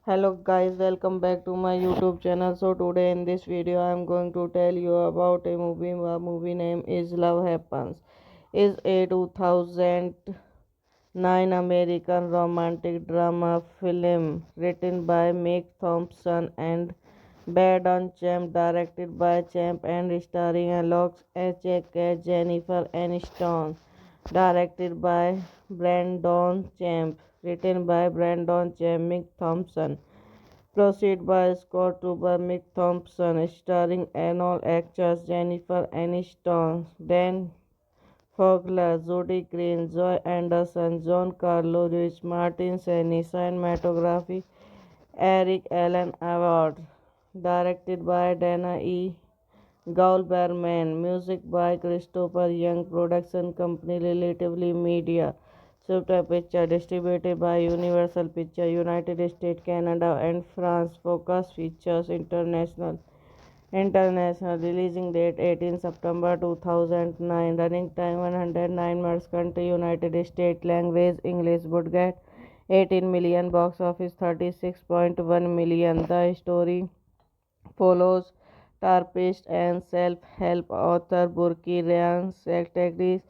Hello guys, welcome back to my YouTube channel. So today in this video I am going to tell you about a movie. The movie name is Love Happens. Is a 2009 American romantic drama film written by Meg Thompson and Braden Champ, directed by Champ and starring Alex H.A.K. Jennifer Aniston, directed by Brandon Champ, written by Brandon Champ, Meg Thompson. Proceed by Scott Tuber, Mick Thompson, starring all actors Jennifer Aniston, Dan Fogler, Jody Green, Joy Anderson, John Carlo Ruiz, Martin Seni, cinematography Eric Allen Award, directed by Dana E. Goldberman, music by Christopher Young, production company Relatively Media. Subtitle Picture distributed by Universal Pictures, United States, Canada, and France. Focus Features International. International releasing date 18 September 2009. Running time 109 minutes. Country United States. Language English. Budget 18 million. Box office 36.1 million. The story follows therapist and self-help author Burki Ryan's secretary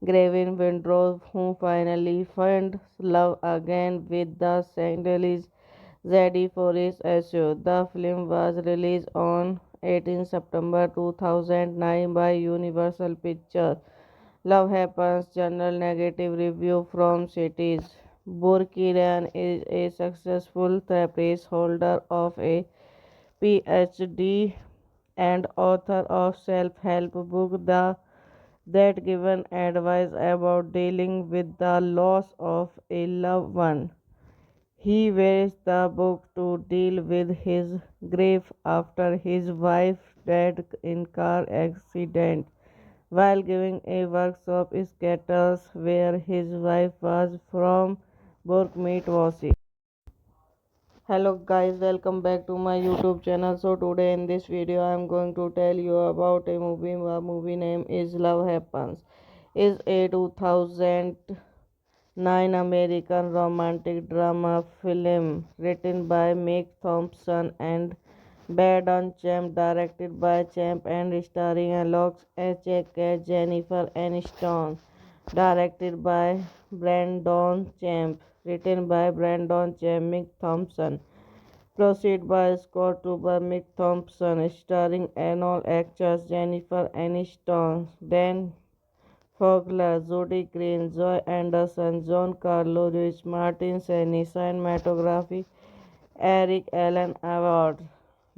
Gavin Windrow, who finally finds love again with the Sandalese Zadie for his issue. The film was released on 18 September 2009 by Universal Pictures. Love Happens General Negative Review from Cities. Burki Ryan is a successful therapist holder of a PhD and author of self-help book that given advice about dealing with the loss of a loved one. He used the book to deal with his grief after his wife died in car accident while giving a workshop in Seattle where his wife was from. Burke meet Wasi. Hello guys, welcome back to my YouTube channel. So today in this video I am going to tell you about a movie. The movie name is Love Happens. Is a 2009 American romantic drama film written by Meg Thompson and Braden Champ, directed by Champ and starring Alex H.A.K. Jennifer Aniston, directed by Brandon Champ, written by Brandon Champ, Meg Thompson. Proceed by Scott Tuber, Mick Thompson, starring all actors Jennifer Aniston, Dan Fogler, Jody Green, Joy Anderson, John Carlo Ruiz, Martin Seni, cinematography Eric Allen Award,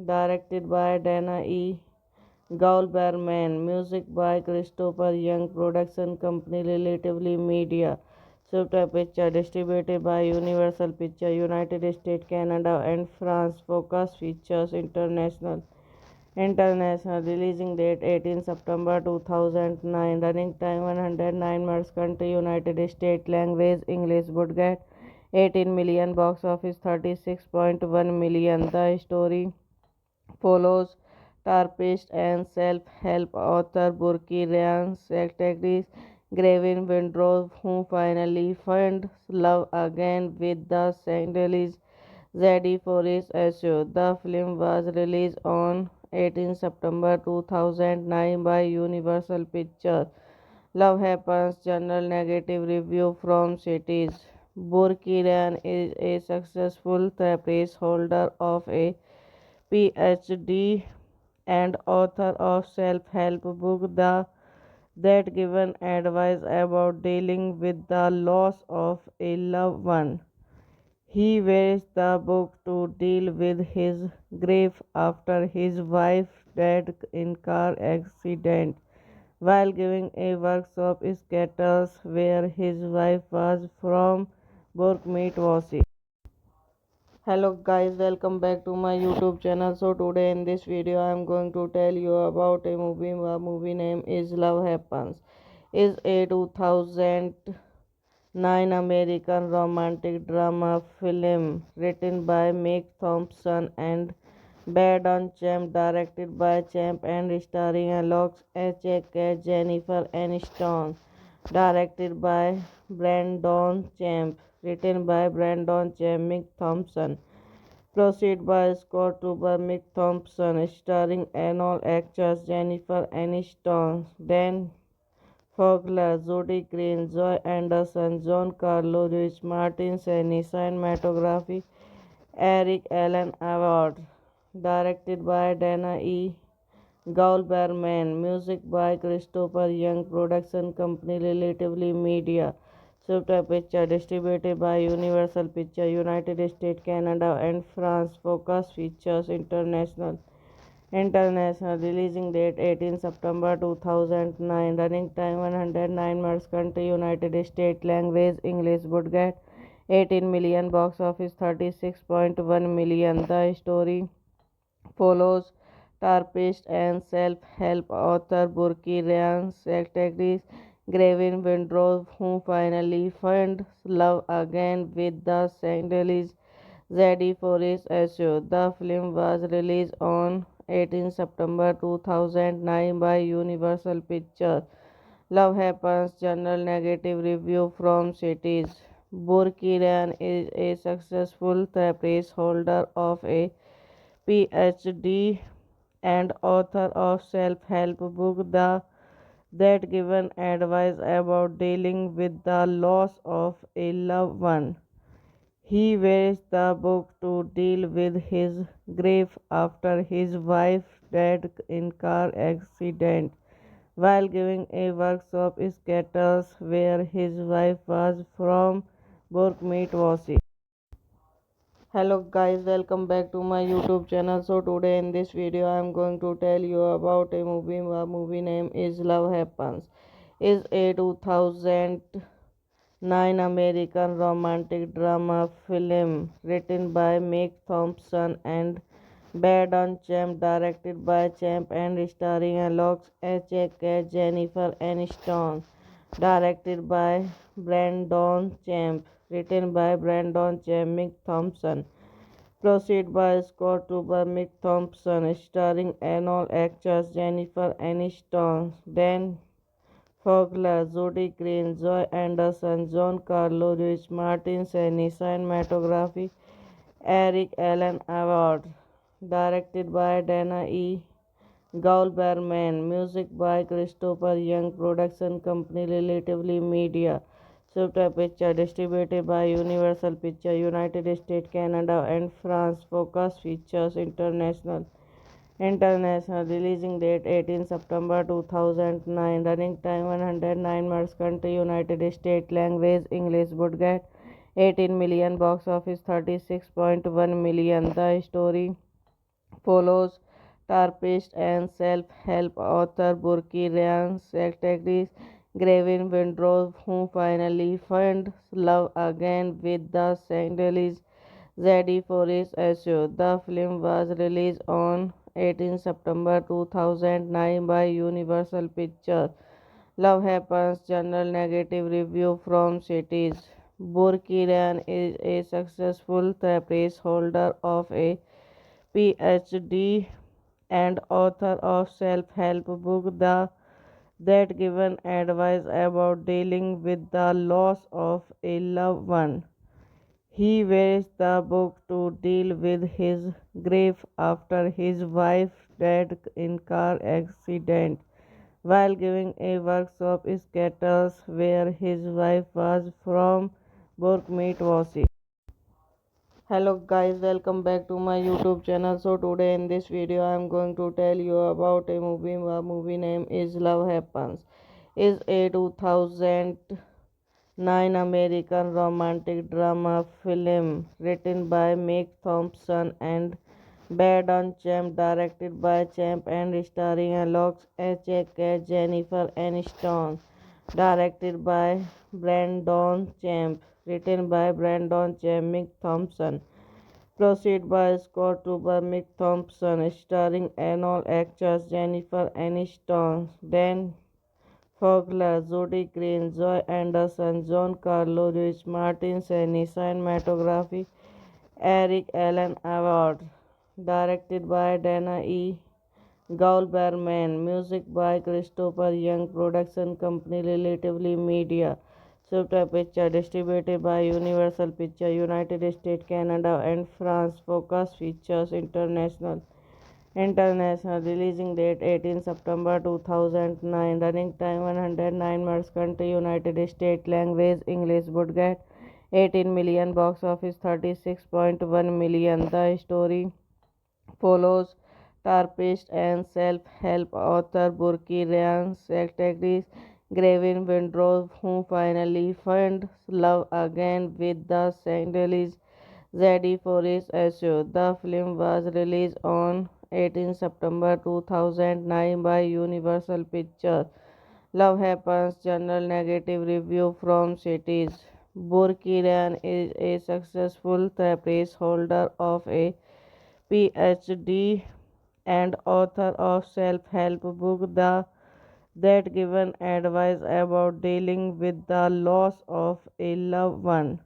directed by Dana E. Goldberman, music by Christopher Young, production company Relatively Media. Subtitle Picture distributed by Universal Pictures, United States, Canada, and France. Focus Features International. International releasing date 18 September 2009. Running time 109 minutes. Country United States. Language English. Budget 18 million. Box office 36.1 million. The story follows therapist and self-help author Burki Ryan's secretary Gavin Windrow, who finally finds love again with the Sandalese Zadie for his issue. The film was released on 18 September 2009 by Universal Pictures. Love Happens General Negative Review from Cities. Burki Ryan is a successful therapist holder of a PhD and author of self-help book that given advice about dealing with the loss of a loved one. He wears the book to deal with his grief after his wife died in car accident while giving a workshop in Seattle where his wife was from. Burke meet Wasi. Hello guys, welcome back to my YouTube channel. So today in this video I am going to tell you about a movie. The movie name is Love Happens. Is a 2009 American romantic drama film written by Meg Thompson and Brandon Champ, directed by Champ and starring Alex H. Jennifer Aniston, directed by Brandon Champ, written by Brandon Champ, Meg Thompson. Proceed by Scott Tuber, Mick Thompson, starring all actors Jennifer Aniston, Dan Fogler, Jody Green, Joy Anderson, John Carlo Lewis, Martin Seni, cinematography Eric Allen Award, directed by Dana E. Goldberman, music by Christopher Young, production company Relatively Media. Subtitle Picture distributed by Universal Pictures, United States, Canada, and France. Focus Features International. International releasing date 18 September 2009. Running time 109 minutes. Country United States. Language English. Budget 18 million. Box office 36.1 million. The story follows therapist and self-help author Burki Ryan's secretary Gavin Windrow, who finally finds love again with the Sandalese Zadie for his issue. The film was released on 18 September 2009 by Universal Pictures. Love Happens General Negative Review from Cities. Burki Ryan is a successful therapist holder of a PhD and author of self-help book that given advice about dealing with the loss of a loved one. He wears the book to deal with his grief after his wife died in car accident while giving a workshop in Seattle where his wife was from. Burke meet Wasi. Hello guys, welcome back to my YouTube channel. So today in this video I am going to tell you about a movie. The movie name is Love Happens. Is a 2009 American romantic drama film written by Meg Thompson and Brandon Champ, directed by Champ and starring Alex H. Jennifer Aniston, directed by Brandon Champ, written by Brandon Champ, Meg Thompson. Proceed by Scott Tuber, Mick Thompson, starring all actors Jennifer Aniston, Dan Fogler, Jody Green, Joy Anderson, John Carlo Lewis, Martin Seni, cinematography Eric Allen Award, directed by Dana E. Goldberman, music by Christopher Young, production company Relatively Media. Subtitle Picture distributed by Universal Pictures, United States, Canada, and France. Focus Features International. International releasing date 18 September 2009. Running time 109 minutes. Country United States. Language English. Budget 18 million. Box office 36.1 million. The story follows therapist and self-help author Burki Ryan's secretary Gavin Windrow, who finally finds love again with the Sandalese Zadie for his issue. The film was released on 18 September 2009 by Universal Pictures. Love Happens General Negative Review from Cities. Burkiran is a successful therapist holder of a PhD and author of self-help book that given advice about dealing with the loss of a loved one. He wears the book to deal with his grief after his wife died in car accident while giving a workshop in Skettles where his wife was from Burkmeet. Hello guys, welcome back to my YouTube channel. So today in this video I am going to tell you about a movie. The movie name is Love Happens. Is a 2009 American romantic drama film written by Meg Thompson and Badon Champ, directed by Champ and starring Alex Echek, Jennifer Aniston, directed by Brandon Champ, written by Brandon Champ, Meg Thompson. Proceed by Scott Tuber, Mick Thompson, starring all actors Jennifer Aniston, Dan Fogler, Jody Green, Joy Anderson, John Carlo Ruiz, Martin Seni, cinematography Eric Allen Award, directed by Dana E. Goldberman, music by Christopher Young, production company Relatively Media. Subtitle Picture distributed by Universal Pictures, United States, Canada, and France. Focus Features International. International releasing date 18 September 2009. Running time 109 minutes. Country United States. Language English. Budget 18 million. Box office 36.1 million. The story follows therapist and self-help author Burki Ryan Secretary Gavin Windrow, who finally finds love again with the Sandalese Zadie for his issue. The film was released on 18 September 2009 by Universal Pictures. Love Happens General Negative Review from Cities. Burkiran is a successful therapist holder of a PhD and author of self-help book that given advice about dealing with the loss of a loved one.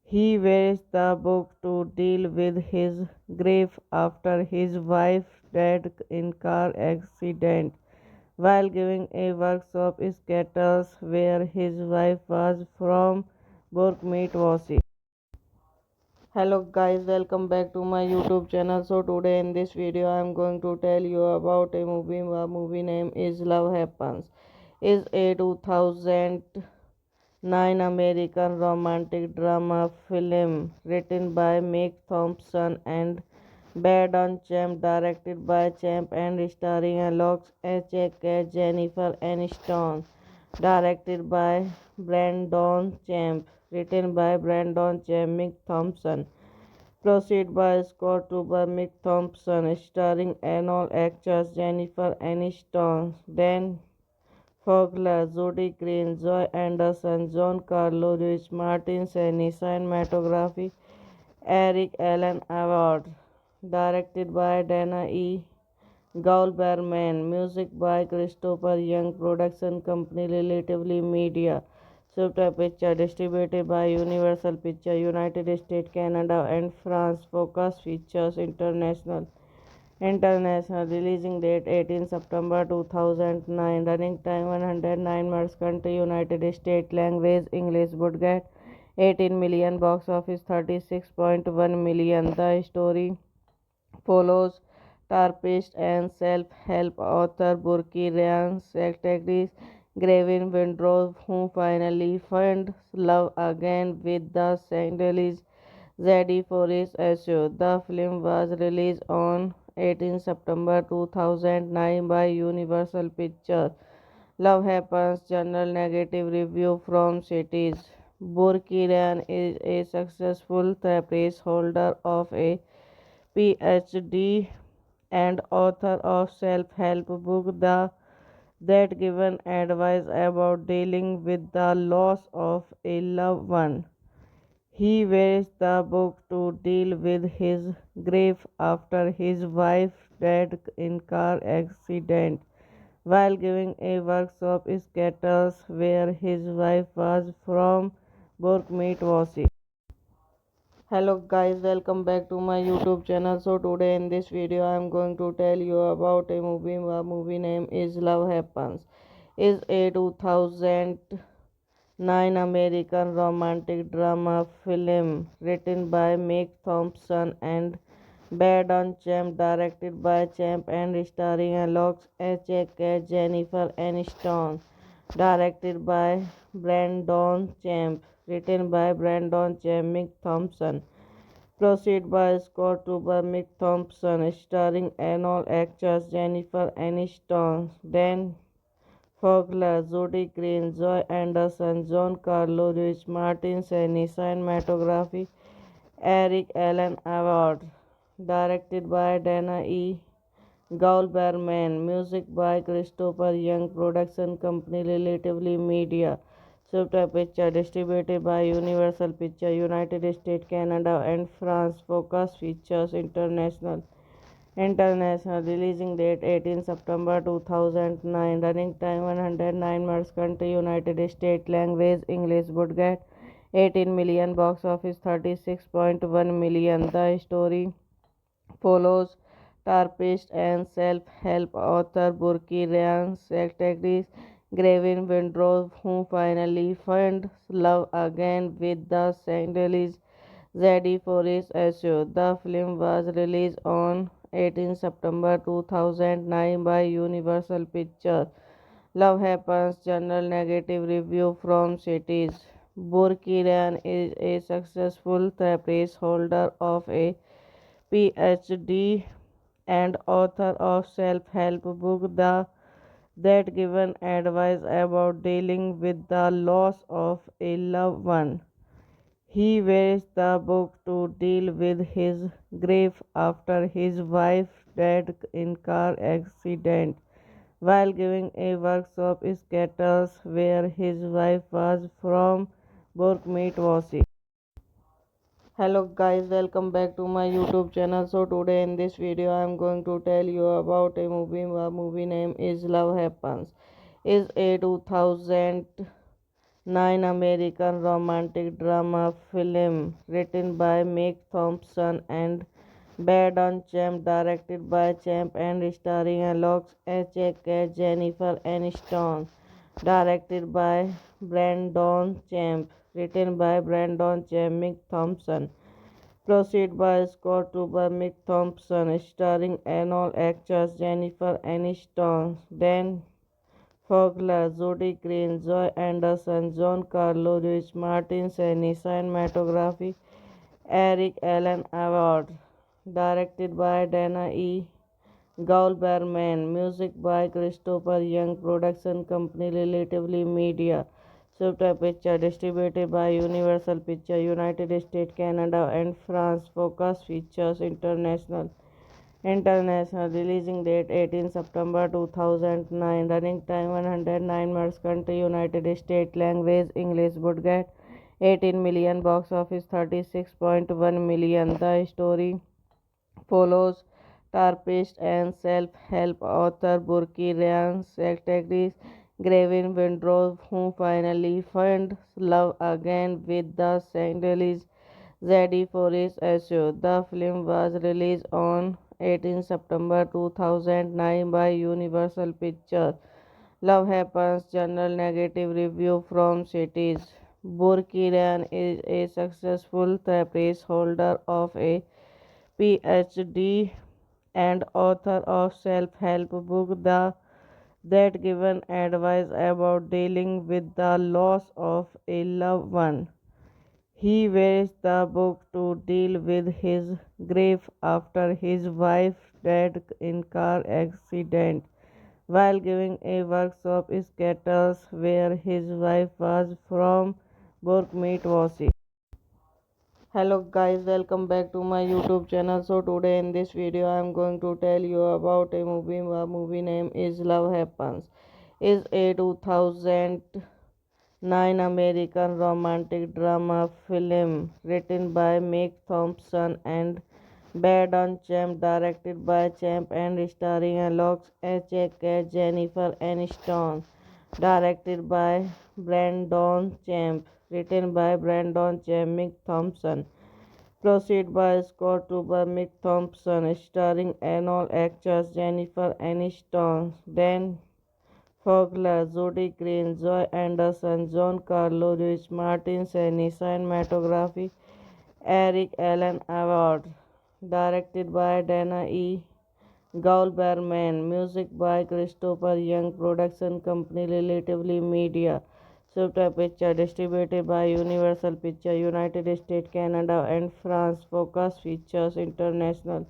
He wears the book to deal with his grief after his wife died in car accident while giving a workshop in Skettles where his wife was from Burkmeet. Hello guys, welcome back to my YouTube channel. So today in this video I am going to tell you about a movie. The movie name is Love Happens. Is a 2009 American romantic drama film written by Meg Thompson and Badon Champ, directed by Champ and starring Alex Echek, Jennifer Aniston, directed by Brandon Champ, written by Brandon Champ, Meg Thompson. Proceed by Scott Tuber, Mick Thompson, starring all actors Jennifer Aniston, Dan Fogler, Jody Green, Joy Anderson, John Carlo Ruiz, Martin Seni, cinematography Eric Allen Award, directed by Dana E. Goldberman, music by Christopher Young, production company Relatively Media. Subtitle Picture distributed by Universal Pictures, United States, Canada, and France. Focus Features International. International releasing date 18 September 2009. Running time 109 minutes. Country United States. Language English. Budget 18 million. Box office 36.1 million. The story follows therapist and self-help author Burki Ryan Secretary Gavin Windrow, who finally finds love again with the Sandalese Zadie for his issue. The film was released on 18 September 2009 by Universal Pictures. Love Happens General Negative Review from Cities. Burkiran is a successful therapist holder of a PhD and author of self-help book that given advice about dealing with the loss of a loved one. He wears the book to deal with his grief after his wife died in car accident while giving a workshop in Sketters where his wife was from Bournemouth. Hello guys, welcome back to my YouTube channel. So today in this video I am going to tell you about a movie. The movie name is Love Happens. Is a 2009 American romantic drama film written by Meg Thompson and Brandon Champ, directed by Champ and starring Alex H.A.K. Jennifer Aniston, directed by Brandon Champ, written by Brandon Champ, Meg Thompson. Proceed by Scott Tuber, Mick Thompson, starring all actors Jennifer Aniston, Dan Fogler, Judy Green, Joy Anderson, John Carlo Lewis, Martin Seni, cinematography Eric Allen Award, directed by Dana E. Goldberman, music by Christopher Young, production company Relatively Media. Subtitle Picture distributed by Universal Pictures, United States, Canada, and France. Focus Features International. International releasing date 18 September 2009. Running time 109 minutes. Country United States. Language English. Budget 18 million. Box office 36.1 million. The story follows therapist and self-help author Burki Ryan Secretary Gavin Windrow, who finally finds love again with the Sandalese Zadie for his issue. The film was released on 18 September 2009 by Universal Pictures. Love Happens General Negative Review from Cities. Burki Ryan is a successful therapist holder of a PhD and author of self-help book that given advice about dealing with the loss of a loved one. He used the book to deal with his grief after his wife died in car accident while giving a workshop in Sketters where his wife was from Bournemouth. Hello guys, welcome back to my YouTube channel. So today in this video I am going to tell you about a movie. The movie name is Love Happens. Is a 2009 American romantic drama film written by Meg Thompson and Brandon Champ, directed by Champ and starring Alex H.A.K. Jennifer Aniston, directed by Brandon Champ, written by Brandon Champ, Meg Thompson. Proceed by Scott Tuber, Mick Thompson, starring all actors Jennifer Aniston, Dan Fogler, Judy Green, Joy Anderson, John Carlo Lewis, Martin Seni, cinematography Eric Allen Award, directed by Dana E. Goldberman, music by Christopher Young, production company Relatively Media. Subtitle Picture distributed by Universal Pictures, United States, Canada, and France. Focus Features International. International releasing date 18 September 2009. Running time 109 minutes. Country United States. Language English. Budget 18 million. Box office 36.1 million. The story follows therapist and self-help author Burki Ryan Secretary Gavin Windrow, who finally finds love again with the Sandalese Zadie for his issue. The film was released on 18 September 2009 by Universal Pictures. Love Happens General Negative Review from Cities. Burki Ryan is a successful therapist holder of a PhD and author of self-help book that given advice about dealing with the loss of a loved one. He used the book to deal with his grief after his wife died in car accident while giving a workshop in Sketters where his wife was from Bournemouth. Hello guys, welcome back to my YouTube channel. So today in this video I am going to tell you about a movie. The movie name is Love Happens. Is a 2009 American romantic drama film written by Meg Thompson and Bad on Champ, directed by Champ and starring Alex Cat, Jennifer Aniston. Directed by Brandon Champ. Written by Brandon Champ, Mick Thompson. Proceed by Scott Tuber, Mick Thompson. Starring all actors Jennifer Aniston, Dan Fogler, Jody Green, Joy Anderson, John Carlo Lewis, Martin Seni. Cinematography Eric Allen Award. Directed by Dana E. Goldberman. Music by Christopher Young. Production company Relatively Media. Subtype Picture distributed by Universal Pictures, United States, Canada, and France. Focus Features International.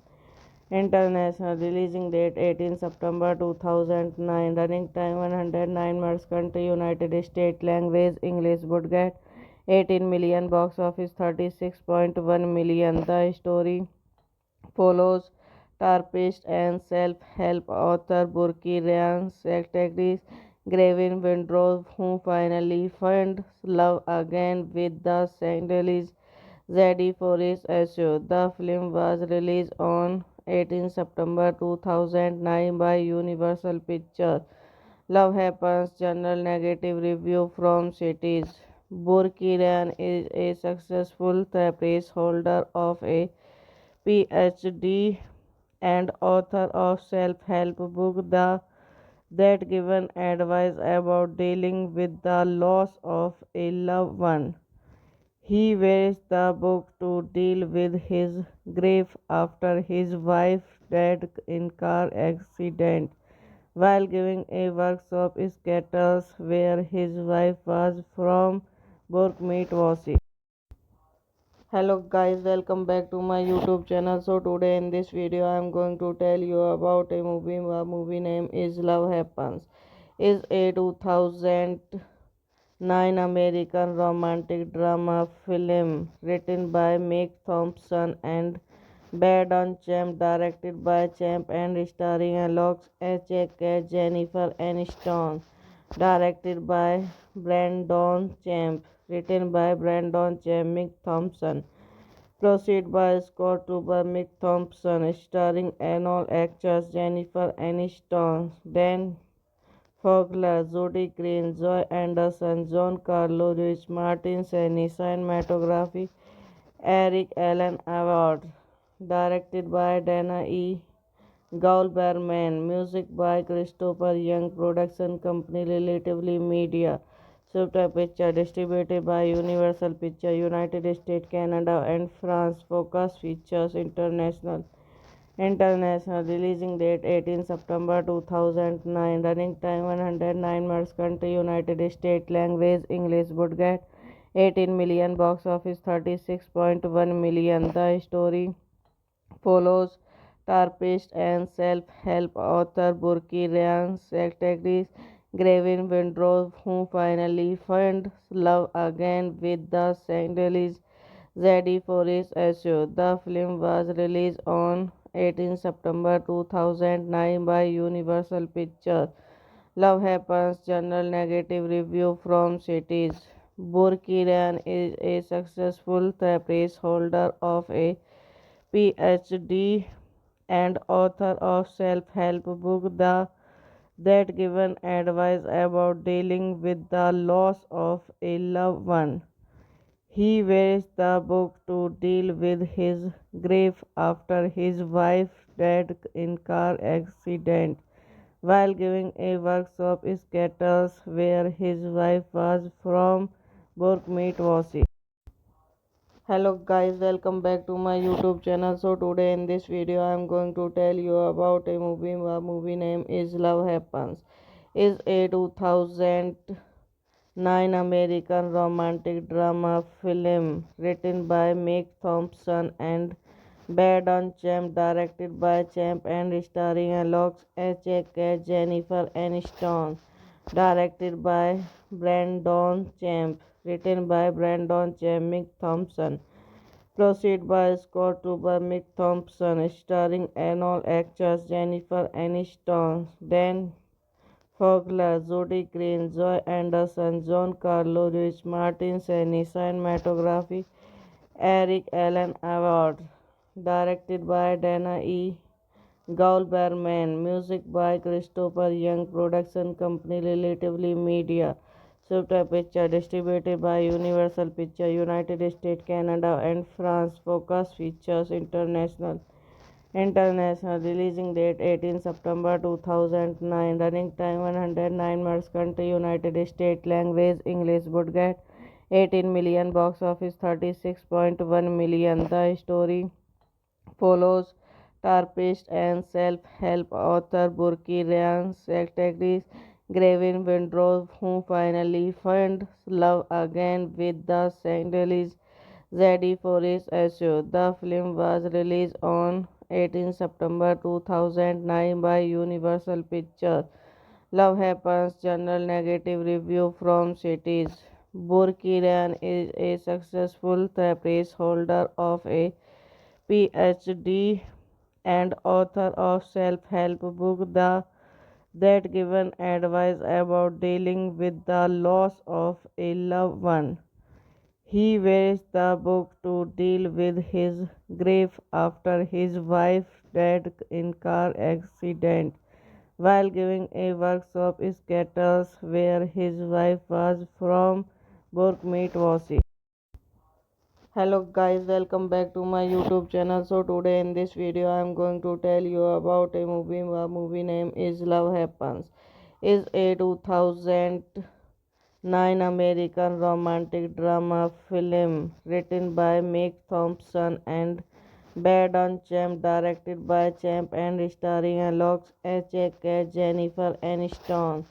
International releasing date 18 September 2009. Running time 109 minutes. Country United States. Language English. Budget 18 million. Box office 36.1 million. The story follows therapist and self-help author Burki Ryan Secretary Gavin Windrow, who finally finds love again with the Sandalese Zadie Forrest issue. The film was released on 18 September 2009 by Universal Pictures. Love Happens General Negative Review from Cities. Burki is a successful therapist holder of a PhD and author of self-help book that given advice about dealing with the loss of a loved one. He wears the book to deal with his grief after his wife died in car accident while giving a workshop in Seattle where his wife was from. Book meet Wasi. Hello guys, welcome back to my YouTube channel. So today in this video I am going to tell you about a movie. The movie name is Love Happens. Is a 2009 American romantic drama film written by Mick Thompson and Brandon Champ, directed by Champ and starring Alex Cat, Jennifer Aniston. Directed by Brandon Champ. Written by Brandon Champ, Mick Thompson. Proceed by Scott Tuber, Mick Thompson, starring all actors Jennifer Aniston, Dan Fogler, Jody Green, Joy Anderson, John Carlo Lewis, Martin Seni. Cinematography Eric Allen Award. Directed by Dana E. Goldberman. Music by Christopher Young. Production company Relatively Media. Subtype Picture distributed by Universal Pictures, United States, Canada, and France. Focus Features International. International releasing date 18 September 2009. Running time 109 minutes. Country United States. Language English. Budget 18 million. Box office 36.1 million. The story follows therapist and self-help author Burki Ryan Secretary Gavin Windrow, who finally finds love again with the Sandalese Zadie Forrest issue. The film was released on 18 September 2009 by Universal Pictures. Love Happens General Negative Review from Cities. Burki Ryan is a successful therapist holder of a PhD and author of self-help book that given advice about dealing with the loss of a loved one. He wears the book to deal with his grief after his wife died in car accident while giving a workshop in Seattle where his wife was from. Book meet Wasi. Hello guys, welcome back to my YouTube channel. So today in this video I am going to tell you about a movie. The movie name is Love Happens. Is a 2009 American romantic drama film written by Mick Thompson and Brandon Champ, directed by Champ and starring Alex Cat, Jennifer Aniston. Directed by Brandon Champ. Written by Brandon Champ, Mick Thompson. Proceed by Scott Tuber, Mick Thompson, starring all actors Jennifer Aniston, Dan Fogler, Jody Green, Joy Anderson, John Carlo Lewis, Martin Seni. Cinematography Eric Allen Award. directed by Dana E. Goldberman, music by Christopher Young, production company Relatively Media. Subtitle Picture distributed by Universal Pictures, United States, Canada, and France. Focus Features International. International releasing date 18 September 2009. Running time 109 minutes. Country United States. Language English. Budget 18 million. Box office 36.1 million. The story follows therapist and self-help author Burki Ryan's secretary Gavin Windrow, who finally finds love again with the Sandalese Zadie for his issue. The film was released on 18 September 2009 by Universal Pictures. Love Happens General Negative Review from Cities. Burki Ryan is a successful therapist holder of a PhD and author of self-help book that given advice about dealing with the loss of a loved one. He wears the book to deal with his grief after his wife died in car accident. While giving a workshop scatters where his wife was from, Burke meet Wasi. Hello guys, welcome back to my YouTube channel. So today in this video I am going to tell you about a movie. The movie name is Love Happens. Is a 2009 American romantic drama film written by Meg Thompson and Braden Champ, directed by Champ and starring Alex H.A.K. Jennifer Aniston,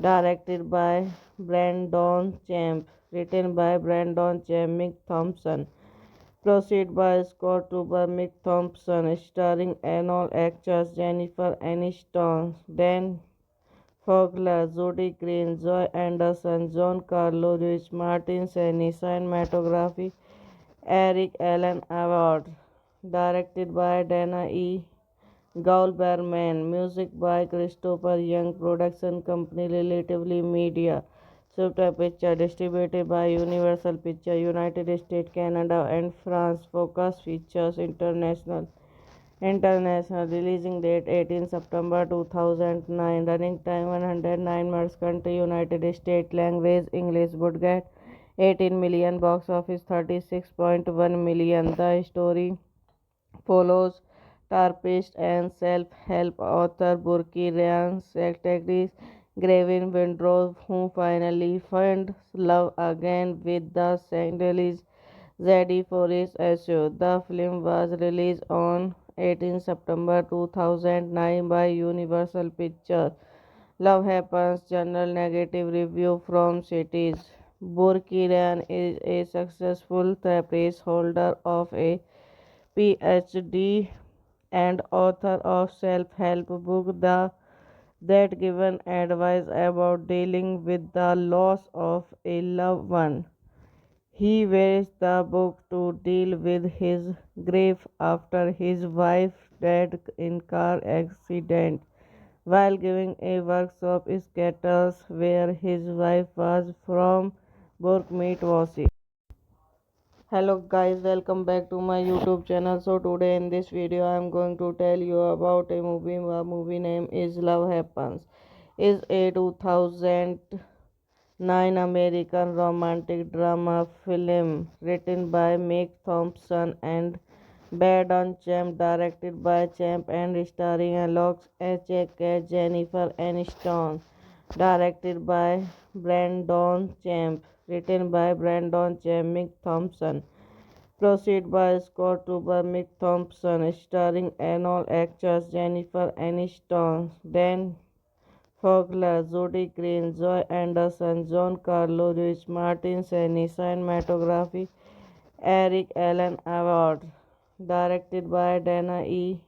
directed by Brandon Champ, written by Brandon Champ, Meg Thompson. Proceed by Scott Tuber, Mick Thompson, starring all actors Jennifer Aniston, Dan Fogler, Jody Green, Joy Anderson, John Carlo Ruiz, Martin Seni, cinematography Eric Allen Award, directed by Dana E. Goldberman, music by Christopher Young, production company Relatively Media. Subtitle Picture distributed by Universal Pictures, United States, Canada, and France. Focus Features International. International releasing date 18 September 2009. Running time 109 minutes. Country United States. Language English. Budget 18 million. Box office 36.1 million. The story follows therapist and self-help author Burki Ryan's secretary Gavin Windrow, who finally finds love again with the Sandalese Zadie for his issue. The film was released on 18 September 2009 by Universal Pictures. Love Happens General Negative Review from Cities. Burki Ryan is a successful therapist holder of a PhD and author of self-help book that given advice about dealing with the loss of a loved one. He wears the book to deal with his grief after his wife died in car accident. While giving a workshop scatters where his wife was from, Burke meet Wasi. Hello guys, welcome back to my YouTube channel. So today in this video I am going to tell you about a movie. The movie name is Love Happens. Is a 2009 American romantic drama film written by Meg Thompson and Braden Champ, directed by Champ and starring Alex H.A.K. Jennifer Aniston, directed by Brandon Champ, written by Brandon Champ, Mick Thompson. Proceed by Scott Tuber, Mick Thompson, starring all actors Jennifer Aniston, Dan Fogler, Jody Green, Joy Anderson, John Carlo Ruiz, Martin Seni, cinematography Eric Allen Award, directed by Dana E.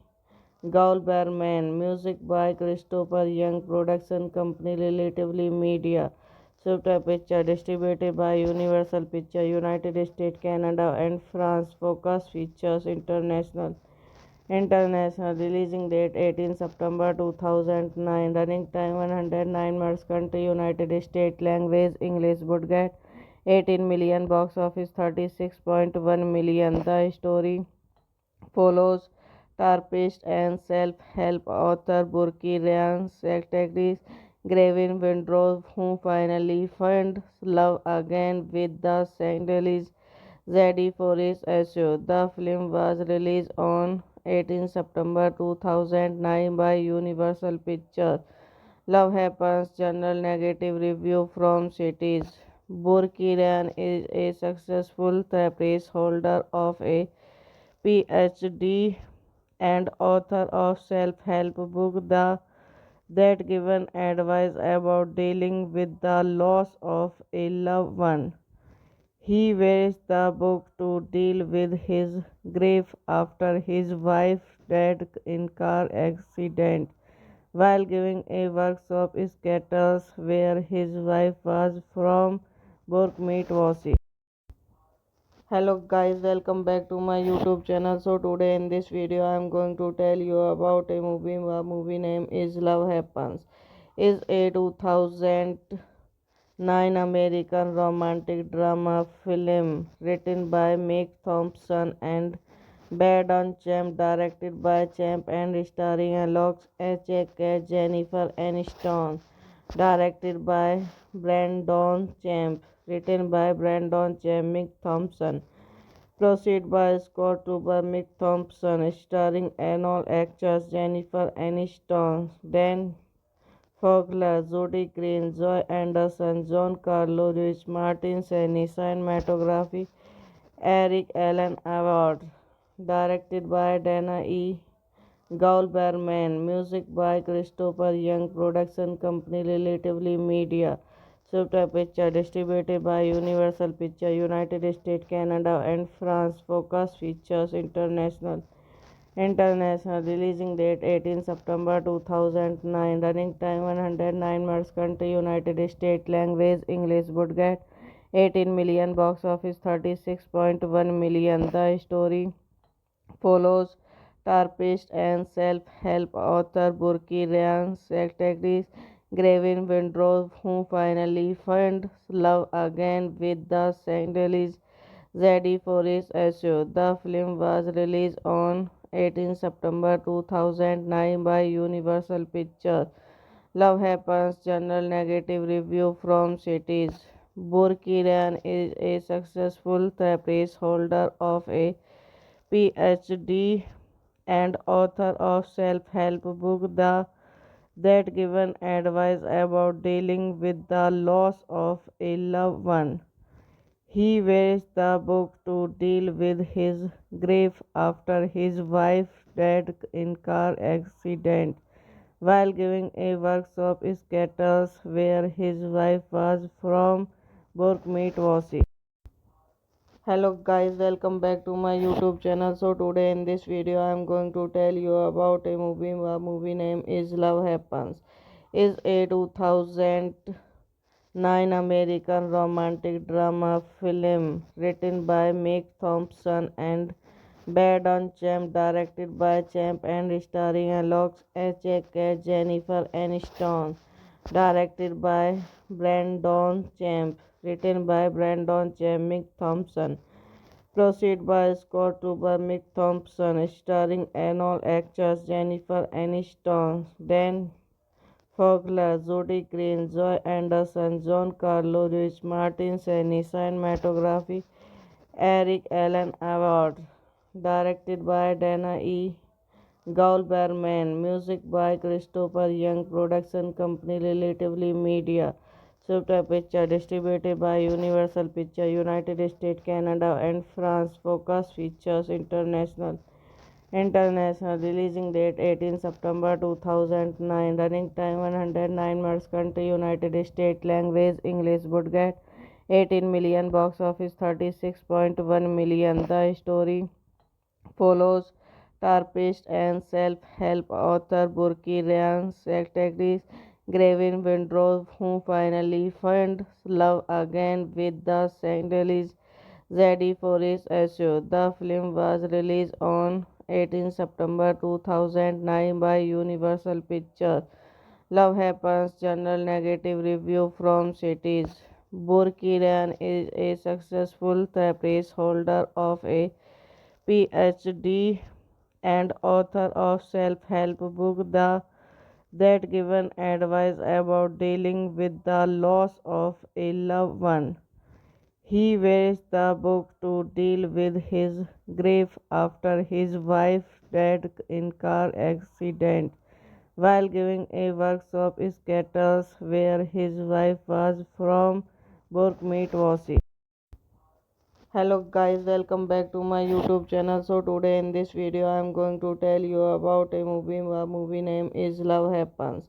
Goldberman, music by Christopher Young, production company Relatively Media. Subtitle Picture distributed by Universal Pictures, United States, Canada, and France. Focus Features International. International releasing date 18 September 2009. Running time 109 minutes. Country United States. Language English. Budget 18 million. Box office 36.1 million. The story follows therapist and self-help author Burki Ryan Secretary Gavin Windrow, who finally finds love again with the Sandalese Zadie Forrest issue. The film was released on 18 September 2009 by Universal Pictures. Love Happens General Negative Review from Cities. Burkiran is a successful therapist holder of a PhD and author of self-help book that given advice about dealing with the loss of a loved one. He used the book to deal with his grief after his wife died in car accident while giving a workshop in Seattle where his wife was from. Burkmeet Wasi. Hello guys, welcome back to my YouTube channel. So today in this video I am going to tell you about a movie. The movie name is Love Happens. Is a 2009 American romantic drama film written by Meg Thompson and Badon Champ, directed by Champ and starring Alex Echek, Jennifer Aniston, directed by Brandon Champ, written by Brandon Champ, Mick Thompson, proceed by Scott Tuber, Mick Thompson, starring all actors Jennifer Aniston, Dan Fogler, Jody Green, Joy Anderson, John Carlo Ruiz, Martin Seni, cinematography Eric Allen Award, directed by Dana E. Goldberman, music by Christopher Young, production company Relatively Media, Subtitle Picture, distributed by Universal Pictures, United States, Canada, and France. Focus Features International. International releasing date 18 September 2009. Running time 109 minutes. Country United States. Language English. Budget 18 million. Box office 36.1 million. The story follows therapist and self-help author Burki Ryan Secretary Gavin Windrow, who finally finds love again with the Sandalese Zadie Forrest issue. The film was released on 18 September 2009 by Universal Pictures. Love Happens General Negative Review from Cities. Burkiran is a successful therapist holder of a PhD and author of self-help book that given advice about dealing with the loss of a loved one. He used the book to deal with his grief after his wife died in car accident while giving a workshop in Seattle where his wife was from. Burkmeet Wasi. Hello guys, welcome back to my YouTube channel. So today in this video I am going to tell you about a movie. The movie name is Love Happens. Is a 2009 American romantic drama film written by Meg Thompson and Badon Champ, directed by Champ and starring Alex Echek, Jennifer Aniston, directed by Brandon Champ, written by Brandon Champ, Mick Thompson, proceed by Scott Tuber, Mick Thompson, starring all actors Jennifer Aniston, Dan Fogler, Jody Green, Joy Anderson, John Carlo Ruiz, Martin Seni, cinematography Eric Allen Award, directed by Dana E. Goldberman, music by Christopher Young, production company Relatively Media, Subtitle Picture, distributed by Universal Pictures, United States, Canada, and France. Focus Features International. International releasing date 18 September 2009. Running time 109 minutes. Country United States. Language English. Budget 18 million. Box office 36.1 million. The story follows therapist and self-help author Burki Ryan Secretary Gavin Windrow, who finally finds love again with the Sandalese Zadie Forrest issue. The film was released on 18 September 2009 by Universal Pictures. Love Happens General Negative Review from Cities. Burkiran is a successful therapist holder of a PhD and author of self-help book that given advice about dealing with the loss of a loved one. He wears the book to deal with his grief after his wife died in car accident while giving a workshop in Sketters where his wife was from Burkmeet Wasi. Hello guys, welcome back to my YouTube channel. So today in this video I am going to tell you about a movie. The movie name is Love Happens.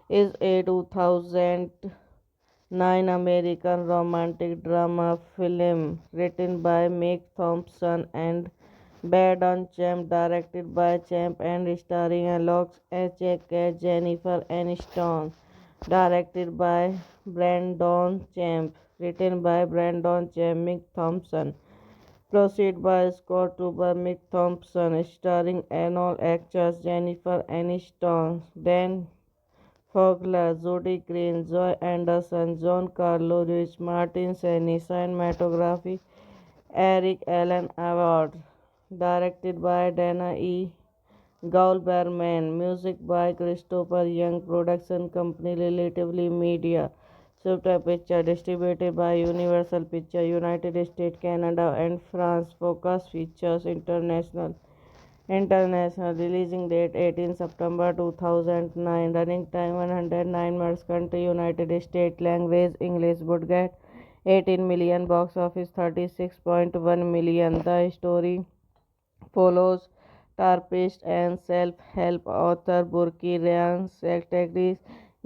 Is a 2009 American romantic drama film written by Meg Thompson and Badon Champ, directed by Champ and starring Alex H.A.K. Jennifer Aniston, directed by Brandon Champ, written by Brandon Champ, Meg Thompson. Proceed by Scott Tuber, Mick Thompson, starring all actors Jennifer Aniston, Dan Fogler, Jodie Green, Joy Anderson, John Carlo Ruiz, Martin Seni, cinematography Eric Allen Award, directed by Dana E. Goldberman, music by Christopher Young, production company Relatively Media. Subtitle Picture distributed by Universal Pictures, United States, Canada, and France. Focus Features International. International releasing date 18 September 2009. Running time 109 minutes. Country United States. Language English. Budget 18 million. Box office 36.1 million. The story follows therapist and self-help author Burki Ryan's actress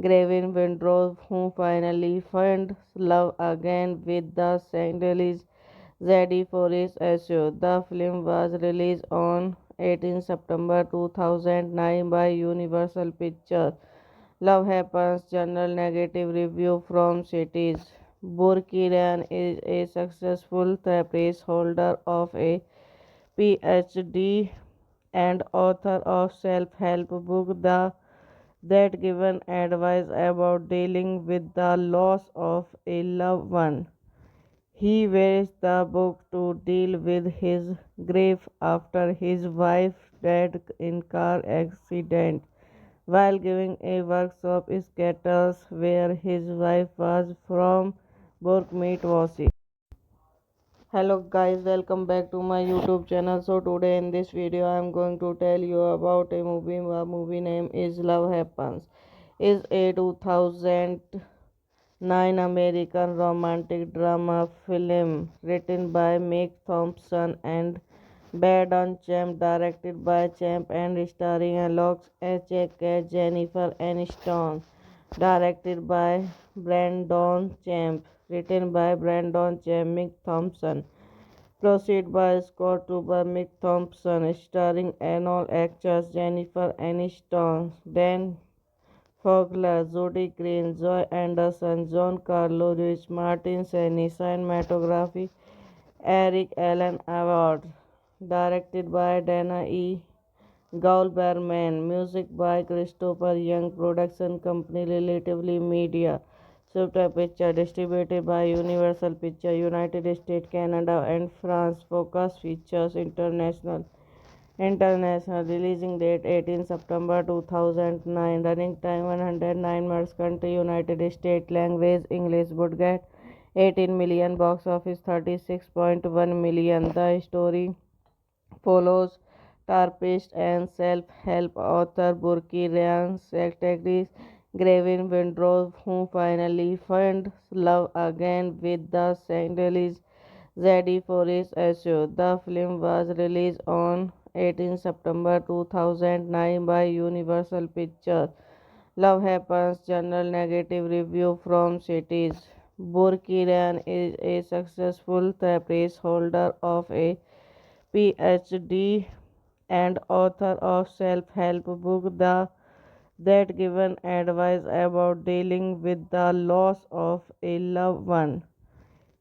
Gavin Windrow, who finally finds love again with the Sandalese Zadie for his issue. The film was released on 18 September 2009 by Universal Pictures. Love Happens general negative review from cities. Burki Ryan is a successful therapist holder of a PhD and author of self-help book that given advice about dealing with the loss of a loved one. He wears the book to deal with his grief after his wife died in car accident while giving a workshop in Sketters where his wife was from Burkmeet Wasi. Hello guys, welcome back to my YouTube channel. So today in this video I am going to tell you about a movie. The movie name is Love Happens. Is a 2009 American romantic drama film written by Meg Thompson and Badon Champ, directed by Champ and starring Alex H.A.K. Jennifer Aniston, directed by Brandon Champ, written by Brandon Champ, Mick Thompson. Proceed by Scott Tuber, Mick Thompson, starring all actors Jennifer Aniston, Dan Fogler, Jodie Green, Joy Anderson, John Carlo Ruiz, Martin Seni, cinematography Eric Allen Award, directed by Dana E. Goldberman, music by Christopher Young, production company Relatively Media. Subtitle Picture distributed by Universal Pictures, United States, Canada, and France. Focus Features International. International releasing date 18 September 2009. Running time 109 minutes. Country United States. Language English. Budget 18 million. Box office 36.1 million. The story follows therapist and self-help author Burki Ryan's actress Gavin Windrow, who finally finds love again with the Sandalese Zadie for his issue. The film was released on 18 September 2009 by Universal Pictures. Love Happens general negative review from cities. Burki Ryan is a successful therapist holder of a PhD and author of self-help book that given advice about dealing with the loss of a loved one.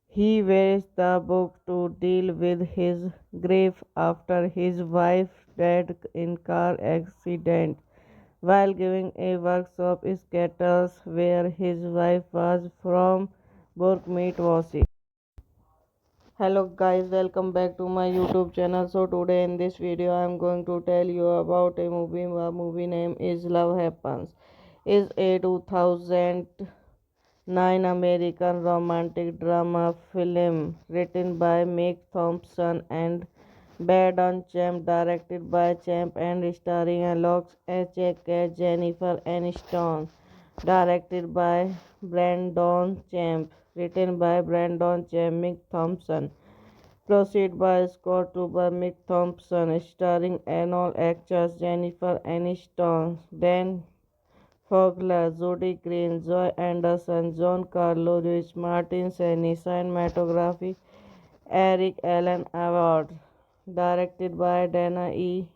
He wears the book to deal with his grief after his wife died in car accident while giving a workshop in Sketters where his wife was from Burkmeet Wasi. Hello guys, welcome back to my YouTube channel. So today in this video I am going to tell you about a movie. The movie name is Love Happens. Is a 2009 American romantic drama film written by Meg Thompson and Brandon Champ, directed by Champ and starring Alex H.A.K. Jennifer Aniston, directed by Brandon Champ, written by Brandon Champ, Meg Thompson. Proceed by Scott Tuber, Mick Thompson, starring all actors Jennifer Aniston, Dan Fogler, Jody Green, Joy Anderson, John Carlo Lewis, Martin Seni, cinematography Eric Allen Award, directed by Dana E.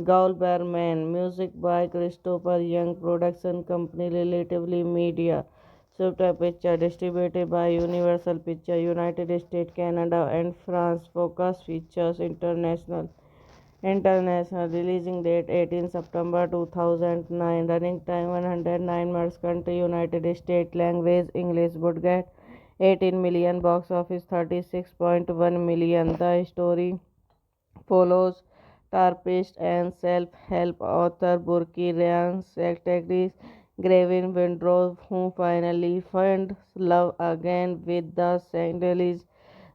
Goldberman, music by Christopher Young, production company Relatively Media. Subtype Picture distributed by Universal Pictures, United States, Canada, and France. Focus Features International. International releasing date 18 September 2009. Running time 109 minutes. Country United States. Language English. Budget 18 million. Box office 36.1 million. The story follows therapist and self-help author Burki Ryan Secretary Gavin Windrow, who finally finds love again with the Sandalese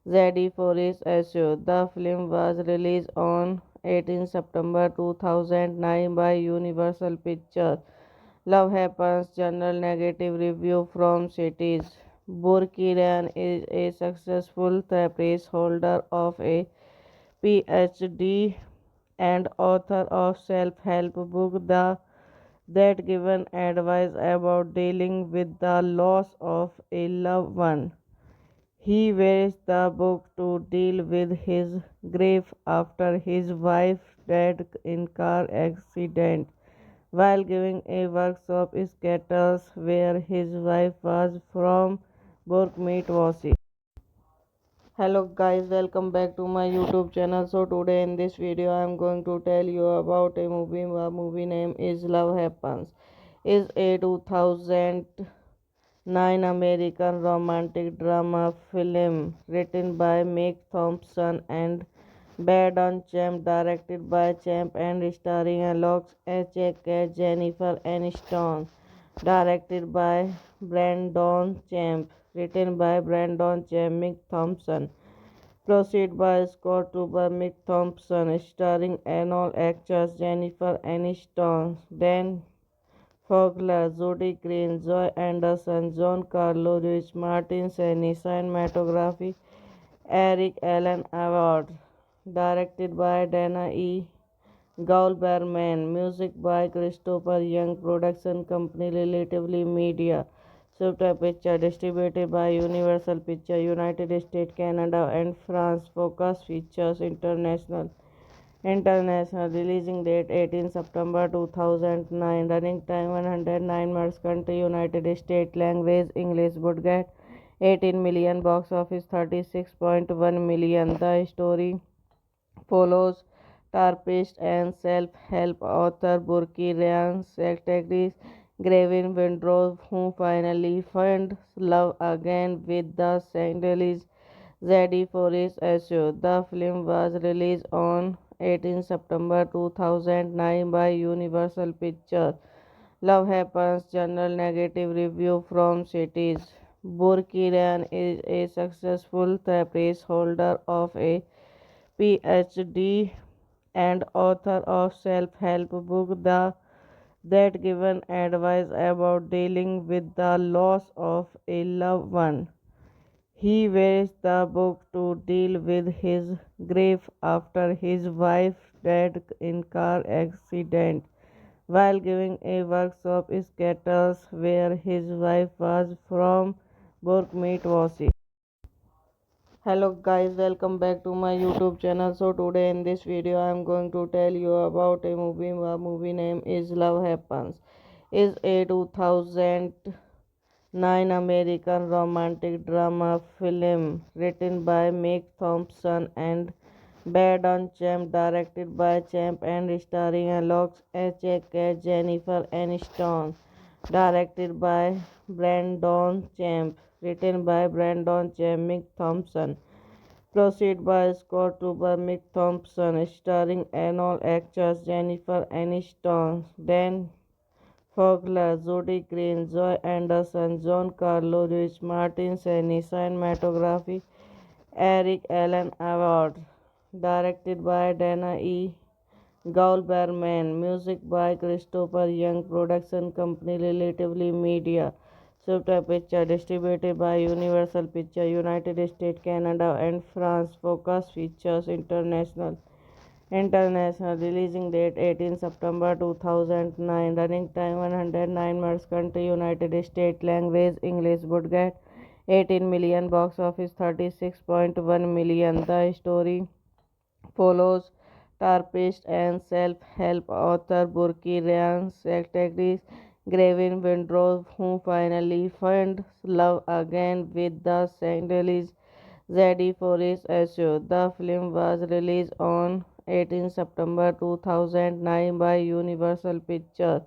Zadie Forrest issue. The film was released on 18 September 2009 by Universal Pictures. Love Happens General Negative Review from Cities. Burki is a successful therapist holder of a PhD and author of self-help book that given advice about dealing with the loss of a loved one. He wears the book to deal with his grief after his wife died in car accident while giving a workshop in Seattle where his wife was from. Book meet Wasi. Hello guys, welcome back to my YouTube channel. So today in this video I am going to tell you about a movie. The movie name is Love Happens. Is a 2009 American romantic drama film written by Meg Thompson and Brandon Champ, directed by Champ and starring Alex H.A.K. Jennifer Aniston, directed by Brandon Champ, written by Brandon Champ, Meg Thompson. Proceed by Scott Tuber, Mick Thompson, starring all actors Jennifer Aniston, Dan Fogler, Jody Green, Joy Anderson, John Carlo Lewis, Martin Seni, cinematography Eric Allen Award, directed by Dana E. Goldberman, music by Christopher Young, production company Relatively Media. Subtype Picture distributed by Universal Pictures, United States, Canada, and France. Focus Features International. International releasing date 18 September 2009. Running time 109 minutes. Country United States. Language English. Budget 18 million. Box office 36.1 million. The story follows therapist and self-help author Burki Ryan Secretary Gavin Windrow, who finally finds love again with the Sandalese Zadie Forrest issue. The film was released on 18 September 2009 by Universal Pictures. Love Happens General Negative Review from Cities. Burki Ryan is a successful therapist holder of a PhD and author of self-help book that given advice about dealing with the loss of a loved one. He wears the book to deal with his grief after his wife died in car accident while giving a workshop in Seattle where his wife was from. Book meet Wasi. Hello guys, welcome back to my YouTube channel. So today in this video I am going to tell you about a movie. The movie name is Love Happens. Is a 2009 American romantic drama film written by Meg Thompson and Brandon Champ, directed by Champ and starring Alex H.A.K. Jennifer Aniston, directed by Brandon Champ, written by Brandon Champ, Meg Thompson. Proceed by Scott by Mick Thompson, starring all actors Jennifer Aniston, Dan Fogler, Jody Green, Joy Anderson, John Carlo Ruiz, Martin Seni, cinematography Eric Allen Award, directed by Dana E. Goldberman, music by Christopher Young, production company Relatively Media. Subtitle Picture distributed by Universal Pictures, United States, Canada, and France. Focus Features International. International releasing date 18 September 2009. Running time 109 minutes. Country United States. Language English. Budget 18 million. Box office 36.1 million. The story follows therapist and self-help author Burki Ryan's secretary Gavin Windrow, who finally finds love again with the Sandalese Zadie for his issue. The film was released on 18 September 2009 by Universal Pictures.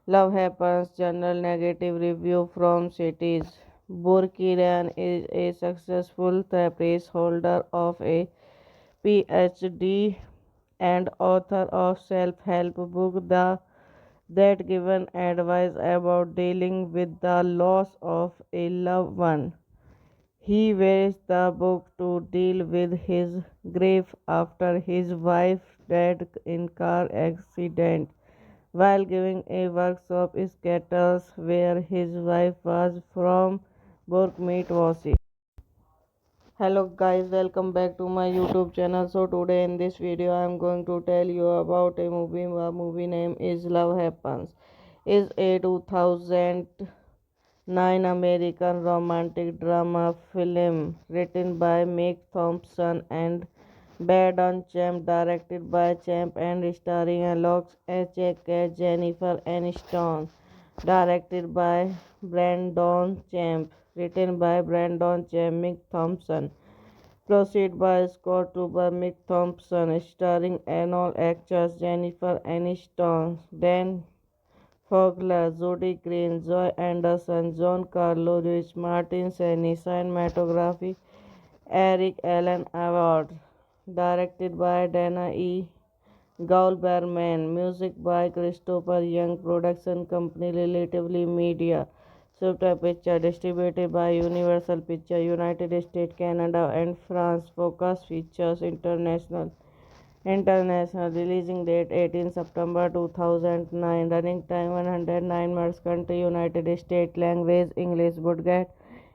Love Happens General Negative Review from Cities. Burki Ryan is a successful therapist holder of a PhD and author of self-help book that given advice about dealing with the loss of a loved one. He wears the book to deal with his grief after his wife died in car accident while giving a workshop in Seattle where his wife was from. Burke meet Wasi. Hello guys, welcome back to my YouTube channel. So today in this video I am going to tell you about a movie. The movie name is Love Happens. Is a 2009 American romantic drama film written by Mick Thompson and Brandon Champ, directed by Champ and starring Alex H.A.K. Jennifer Aniston, directed by Brandon Champ, written by Brandon Champ, Mick Thompson. Proceed by Scott by Mick Thompson, starring all actors Jennifer Aniston, Dan Fogler, Jody Green, Joy Anderson, John Carlo Ruiz, Martin Seni, cinematography Eric Allen Award, directed by Dana E. Goldberman, music by Christopher Young, production company Relatively Media. Subtitle Picture distributed by Universal Pictures, United States, Canada, and France. Focus Features International. International releasing date 18 September 2009. Running time 109 minutes. Country United States. Language English. Budget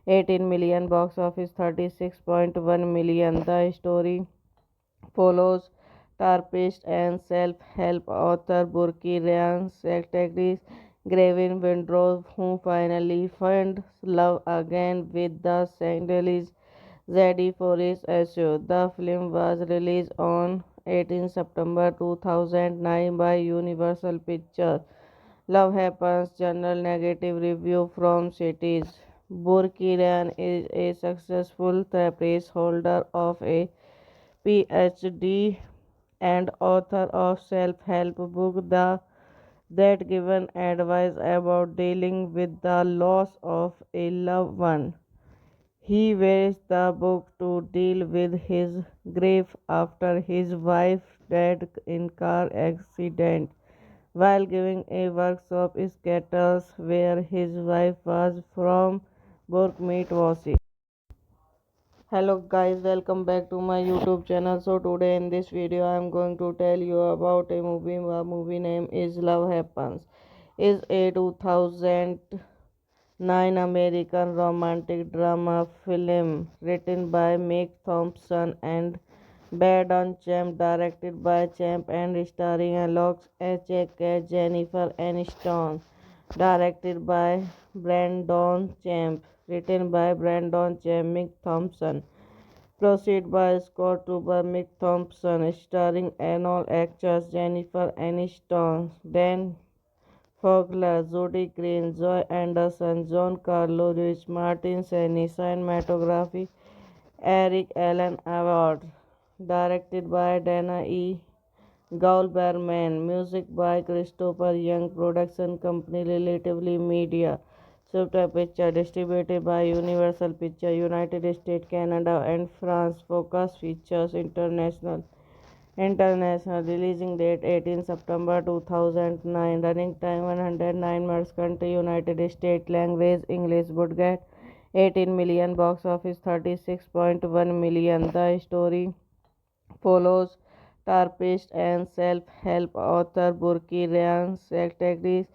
18 million. Box office 36.1 million. The story follows therapist and self-help author Burki Ryan's secretary Gavin Windrow, who finally finds love again with the Sandalese Zadie for his issue. The film was released on 18 September 2009 by Universal Pictures. Love Happens General Negative Review from Cities. Burki Ryan is a successful therapist holder of a PhD and author of self-help book that given advice about dealing with the loss of a loved one. He wears the book to deal with his grief after his wife died in car accident while giving a workshop in Seattle where his wife was from. Burke meet Wasi. Hello guys, welcome back to my YouTube channel. So today in this video I am going to tell you about a movie. The movie name is Love Happens. Is a 2009 American romantic drama film written by Mick Thompson and Brandon Champ, directed by Champ and starring Alex H.A.K. Jennifer Aniston, directed by Brandon Champ, written by Brandon Champ, Mick Thompson. Proceed by Scott by Mick Thompson, starring all actors Jennifer Aniston, Dan Fogler, Jody Green, Joy Anderson, John Carlo Ruiz, Martin Seni, cinematography Eric Allen Award, directed by Dana E. Goldberman, music by Christopher Young, production company Relatively Media. Subtitle Picture distributed by Universal Pictures, United States, Canada, and France. Focus Features International. International releasing date 18 September 2009. Running time 109 minutes. Country United States. Language English. Budget 18 million. Box office 36.1 million. The story follows therapist and self-help author Burki Ryan's secretary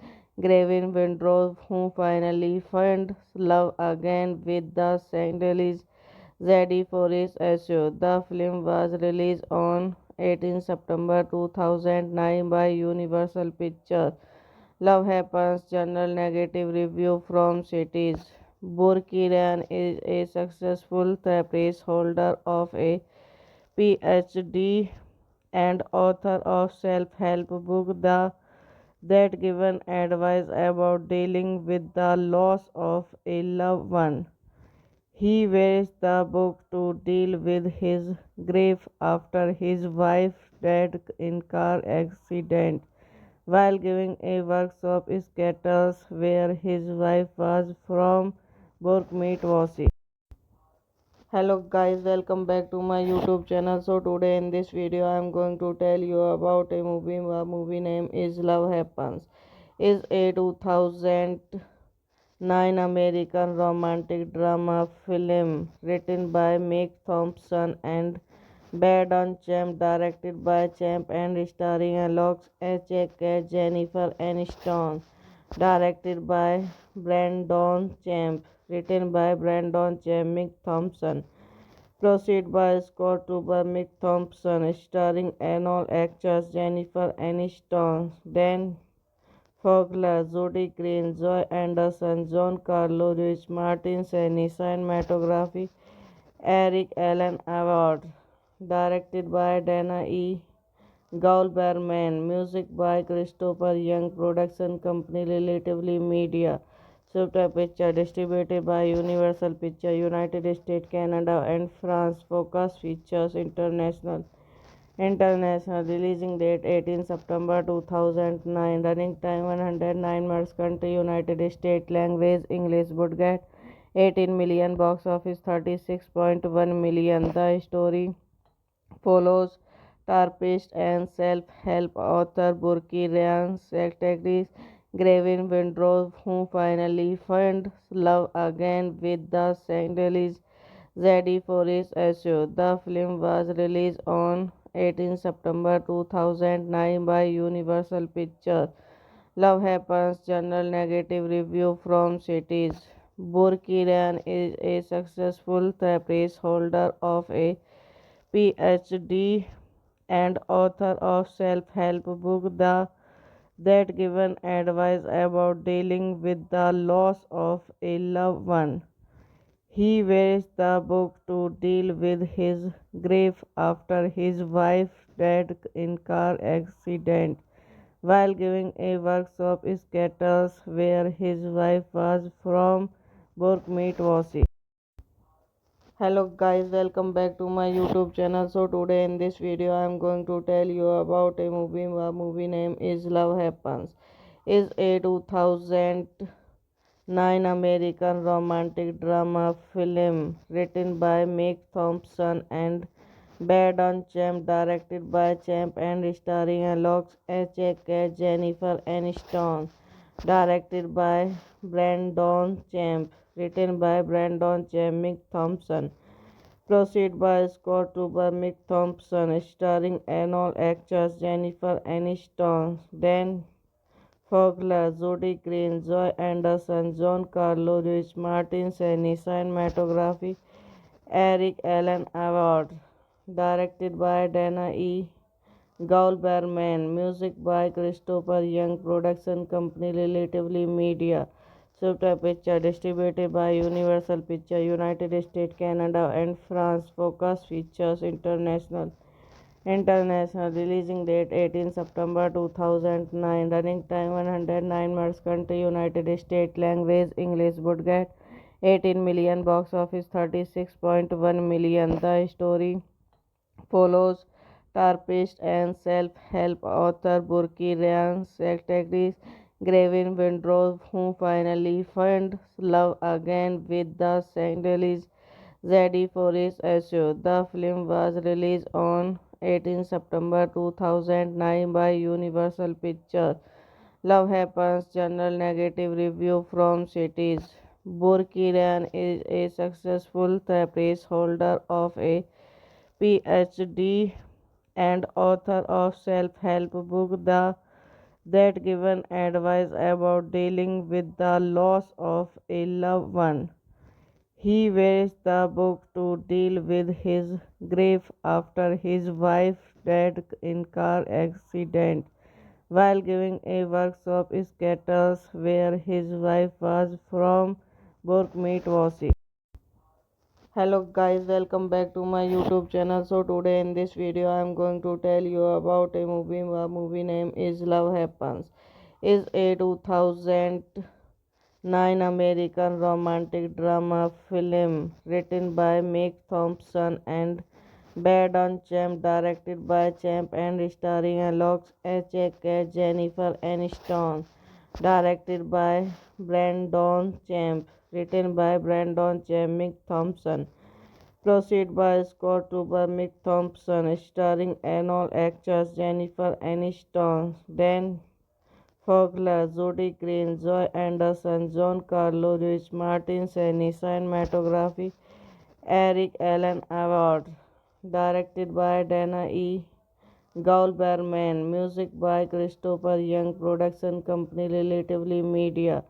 Gavin Windrow, who finally finds love again with the Sandalese Zadie for his issue. The film was released on 18 September 2009 by Universal Pictures. Love Happens General Negative Review from Cities. Burki Ryan is a successful therapist holder of a PhD and author of self-help book that given advice about dealing with the loss of a loved one. He used the book to deal with his grief after his wife died in car accident while giving a workshop in Seattle where his wife was from. Burkmeet Wasi. Hello guys, welcome back to my YouTube channel. So today in this video I am going to tell you about a movie. The movie name is Love Happens. Is a 2009 American romantic drama film written by Meg Thompson and Brandon Champ, directed by Champ and starring Alex H. Jennifer Aniston, directed by Brandon Champ, written by Brandon Champ, Meg Thompson. Proceed by Scott Tuber, Mick Thompson, starring all actors Jennifer Aniston, Dan Fogler, Jody Green, Joy Anderson, John Carlo Ruiz, Martin Seni, cinematography Eric Allen Award, directed by Dana E. Goldberman, music by Christopher Young, production company Relatively Media. Subtitle Picture distributed by Universal Pictures, United States, Canada, and France. Focus Features International. International releasing date 18 September 2009. Running time 109 minutes. Country United States. Language English. Budget 18 million. Box office 36.1 million. The story follows therapist and self-help author Burki Ryan's secretary Gavin Windrow, who finally finds love again with the Sandalese Zadie for his issue. The film was released on 18 September 2009 by Universal Pictures. Love Happens General Negative Review from Cities. Burki Ryan is a successful therapist holder of a PhD and author of self-help book that given advice about dealing with the loss of a loved one. He used the book to deal with his grief after his wife died in car accident while giving a workshop in Seattle where his wife was from. Burkmeet Wasi. Hello guys, welcome back to my YouTube channel. So today in this video I am going to tell you about a movie. The movie name is Love Happens. Is a 2009 American romantic drama film written by Meg Thompson and Brandon Champ, directed by Champ and starring Alex H. Jennifer Aniston, directed by Brandon Champ, written by Brandon Champ, Meg Thompson. Proceed by Scott Tuber, Mick Thompson, starring all actors Jennifer Aniston, Dan Fogler, Jody Green, Joy Anderson, John Carlo Ruiz, Martin Seni, cinematography Eric Allen Award, directed by Dana E. Goldberman, music by Christopher Young, production company Relatively Media. Subtitle Picture distributed by Universal Pictures, United States, Canada, and France. Focus Features International. International releasing date 18 September 2009. Running time 109 minutes. Country United States. Language English. Budget 18 million. Box office 36.1 million. The story follows therapist and self-help author Burki Ryan's secretary Gavin Windrow, who finally finds love again with the Sandalese Zadie Forrest issue. The film was released on 18 September 2009 by Universal Pictures. Love Happens General Negative Review from Cities. Burkiran is a successful therapist holder of a PhD and author of self-help book that given advice about dealing with the loss of a loved one. He wears the book to deal with his grief after his wife died in car accident while giving a workshop in Skettles where his wife was from Burkmeet. Hello guys, welcome back to my YouTube channel. So today in this video I am going to tell you about a movie. The movie name is Love Happens. Is a 2009 American romantic drama film written by Meg Thompson and Badon Champ, directed by Champ and starring Alex H.A.K. Jennifer Aniston, directed by Brandon Champ, written by Brandon Champ, Meg Thompson. Proceed by Scott Tuber, Mick Thompson, starring all actors Jennifer Aniston, Dan Fogler, Jody Green, Joy Anderson, John Carlo Ruiz, Martin Seni, cinematography Eric Allen Award, directed by Dana E. Goldberman, music by Christopher Young, production company Relatively Media.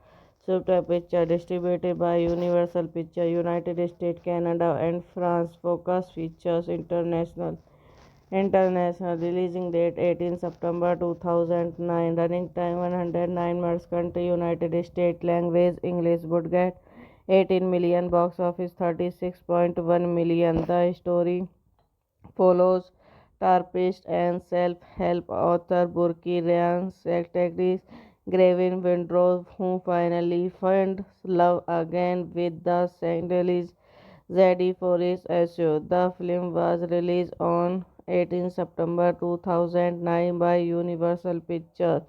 Subtitle Picture distributed by Universal Pictures, United States, Canada, and France. Focus Features International. International releasing date 18 September 2009. Running time 109 minutes. Country United States. Language English. Budget 18 million. Box office 36.1 million. The story follows therapist and self-help author Burki Ryan Secretary Gavin Windrow, who finally finds love again with the Sandalese Zadie Forrest issue. The film was released on 18 September 2009 by Universal Pictures.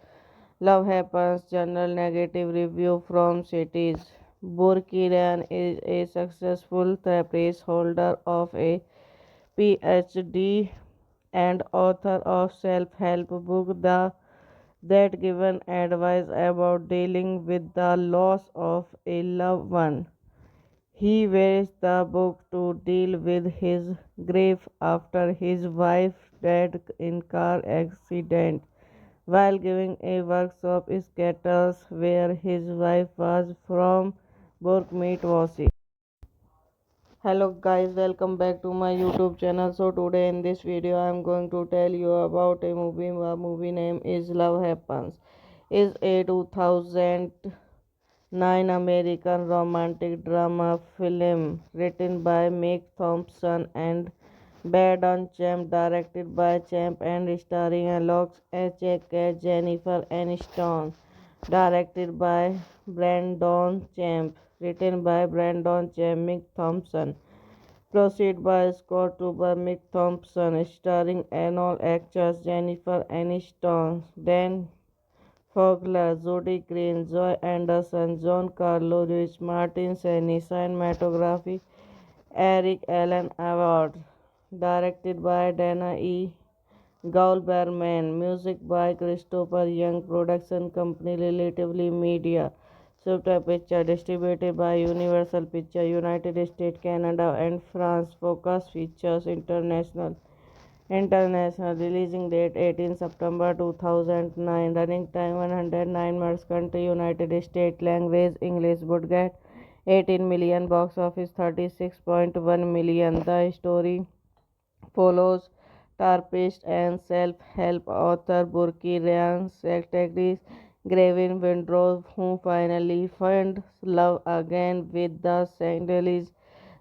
Love Happens General Negative Review from Cities. Burkiran is a successful therapist holder of a PhD and author of self-help book that given advice about dealing with the loss of a loved one. He wears the book to deal with his grief after his wife died in car accident while giving a workshop in Skettles where his wife was from Burkmeet. Hello guys, welcome back to my YouTube channel. So today in this video I am going to tell you about a movie. The movie name is Love Happens. Is a 2009 American romantic drama film written by Meg Thompson and Badon Champ, directed by Champ and starring Alex H.A.K. Jennifer Aniston, directed by Brandon Champ, written by Brandon Champ, Meg Thompson. Proceed by Scott Tuber, Mick Thompson, starring all actors Jennifer Aniston, Dan Fogler, Jody Green, Joy Anderson, John Carlo Ruiz, Martin Seni, cinematography Eric Allen Award, directed by Dana E. Goldberman, music by Christopher Young, production company Relatively Media. Subtitle Picture distributed by Universal Pictures, United States, Canada, and France. Focus Features International. International releasing date 18 September 2009. Running time 109 minutes. Country United States. Language English. Budget 18 million. Box office 36.1 million. The story follows therapist and self-help author Burki Ryan Secretary Gavin Windrow, who finally finds love again with the Sandalese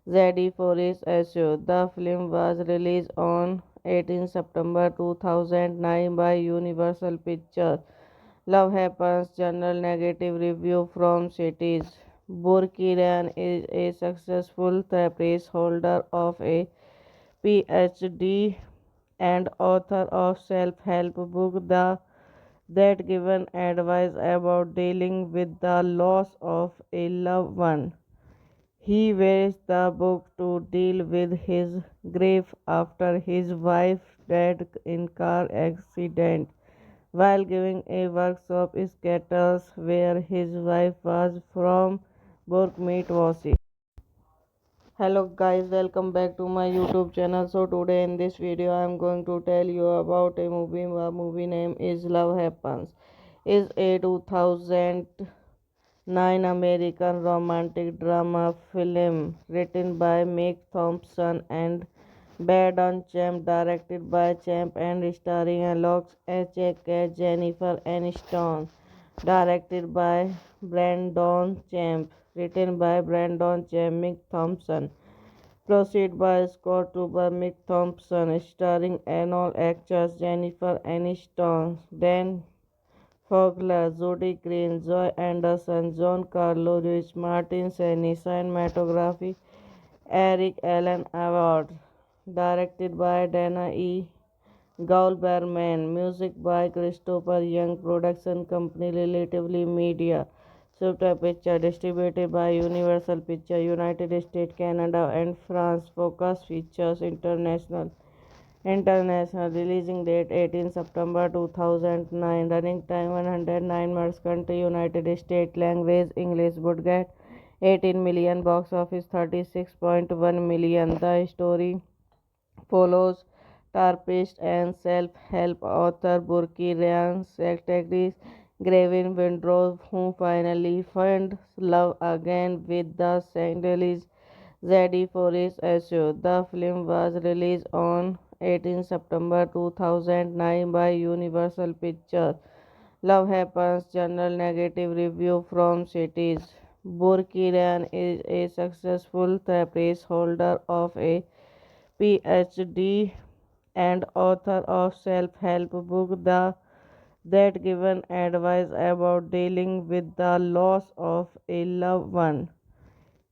Zadie Forrest issue. The film was released on 18 September 2009 by Universal Pictures. Love Happens General Negative Review from Cities. Burkiran is a successful therapist holder of a PhD and author of self-help book that given advice about dealing with the loss of a loved one. He wears the book to deal with his grief after his wife died in car accident while giving a workshop in Sketters where his wife was from Burkmeet Wasi. Hello guys, welcome back to my YouTube channel. So today in this video I am going to tell you about a movie. The movie name is Love Happens. Is a 2009 American romantic drama film written by Meg Thompson and Badon Champ, directed by Champ and starring Alex H.A.K. Jennifer Aniston, directed by Brandon Champ, written by Brandon Champ, Mick Thompson, proceed by Scott Tuber, Mick Thompson, starring all actors Jennifer Aniston, Dan Fogler, Jody Green, Joy Anderson, John Carlo Lewis, Martin Seni, cinematography Eric Allen Award, directed by Dana E. Goldberman, music by Christopher Young, production company Relatively Media, Subtype Picture, distributed by Universal Pictures, United States, Canada, and France. Focus Features International. International releasing date 18 September 2009. Running time 109 minutes. Country United States. Language English. Budget 18 million. Box office 36.1 million. The story follows therapist and self-help author Burki Ryan Secretary Gavin Windrow, who finally finds love again with the Sandalese Zadie Forrest issue. The film was released on 18 September 2009 by Universal Pictures. Love Happens General Negative Review from Cities. Burki Ryan is a successful therapist holder of a PhD and author of self-help book that given advice about dealing with the loss of a loved one.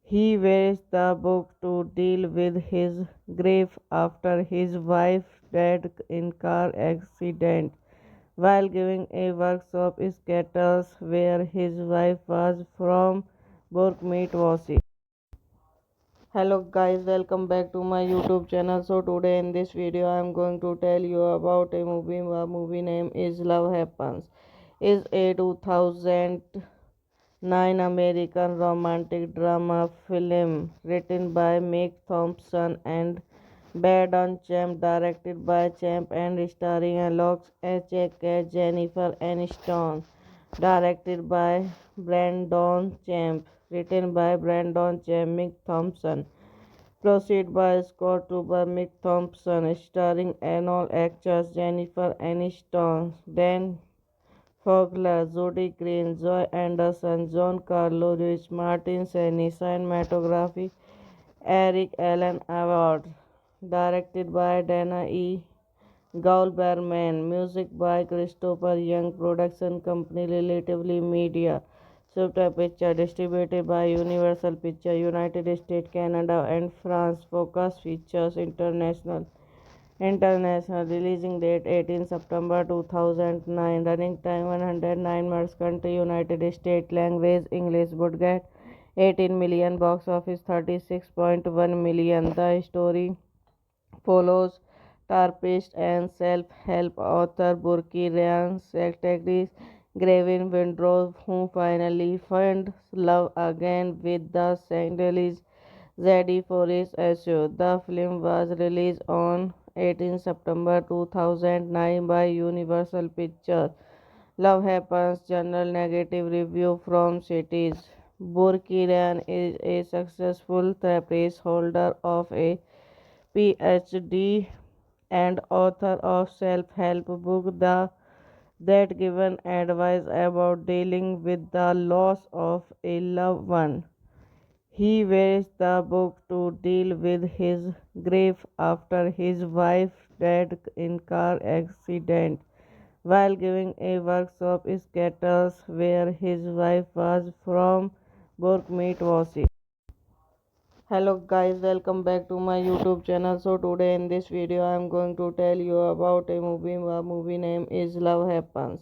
He wears the book to deal with his grief after his wife died in car accident while giving a workshop in Sketters where his wife was from Burkmeet Wasi. Hello guys, welcome back to my YouTube channel. So today in this video I am going to tell you about a movie. The movie name is Love Happens. Is a 2009 American romantic drama film written by Meg Thompson and Badon Champ, directed by Champ and starring Alex H.A.K. Jennifer Aniston, directed by Brandon Champ, written by Brandon Champ, Mick Thompson, proceed by Scott Tuber, Mick Thompson, starring all actors Jennifer Aniston, Dan Fogler, Jody Green, Joy Anderson, John Carlo Lewis, Martin Seni, cinematography Eric Allen Award, directed by Dana E. Goldberman, music by Christopher Young, production company Relatively Media, Subtype Picture, distributed by Universal Pictures, United States, Canada, and France. Focus Features International. International releasing date 18 September 2009. Running time 109 minutes. Country United States. Language English. Budget 18 million. Box office 36.1 million. The story follows therapist and self-help author Burki Ryan Secretary Gavin Windrow, who finally finds love again with the Sandalese Zadie Forrest issue. The film was released on 18 September 2009 by Universal Pictures. Love Happens General Negative Review from Cities. Burki Ryan is a successful therapist holder of a PhD and author of self-help book that given advice about dealing with the loss of a loved one. He wears the book to deal with his grief after his wife died in car accident while giving a workshop in Sketters where his wife was from Burkmeet Wasi. Hello guys, welcome back to my YouTube channel. So today in this video I am going to tell you about a movie. The movie name is Love Happens.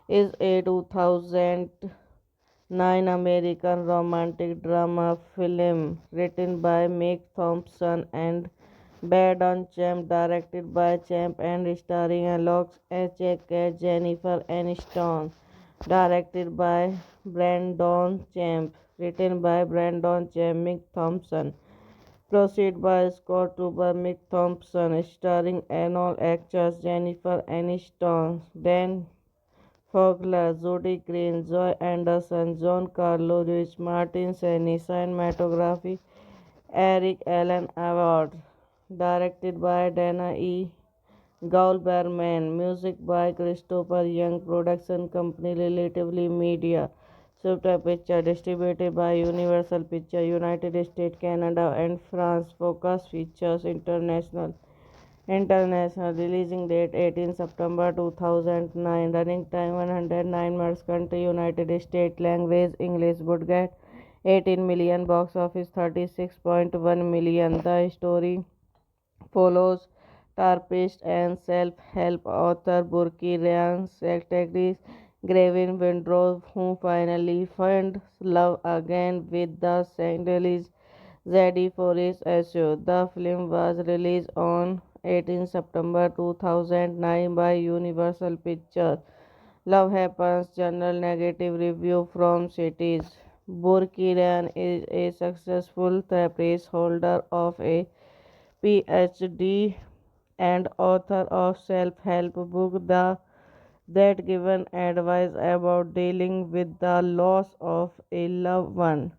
is a 2009 American romantic drama film written by Meg Thompson and Brandon Champ, directed by Champ and starring Alex Cat, Jennifer Aniston, directed by Brandon Champ, written by Brandon Champ, Meg Thompson. Proceed by Scott Tuber, Mick Thompson, starring all actors Jennifer Aniston, Dan Fogler, Jody Green, Joy Anderson, John Carlo Lewis, Martin Seni, cinematography Eric Allen Award, directed by Dana E. Goldberman, music by Christopher Young, production company Relatively Media. Subtype Picture distributed by Universal Picture, United States, Canada, and France. Focus Features International. International releasing date 18 September 2009. Running time 109 minutes. Country United States. Language English. Budget 18 million. Box office 36.1 million. The story follows therapist and self-help author Burki Ryan's secretary Gavin Windrow, who finally finds love again with the Sandalese Zadie for his issue. The film was released on 18 September 2009 by Universal Pictures. Love Happens General Negative Review from Cities. Burki is a successful therapist holder of a PhD and author of self-help book that given advice about dealing with the loss of a loved one.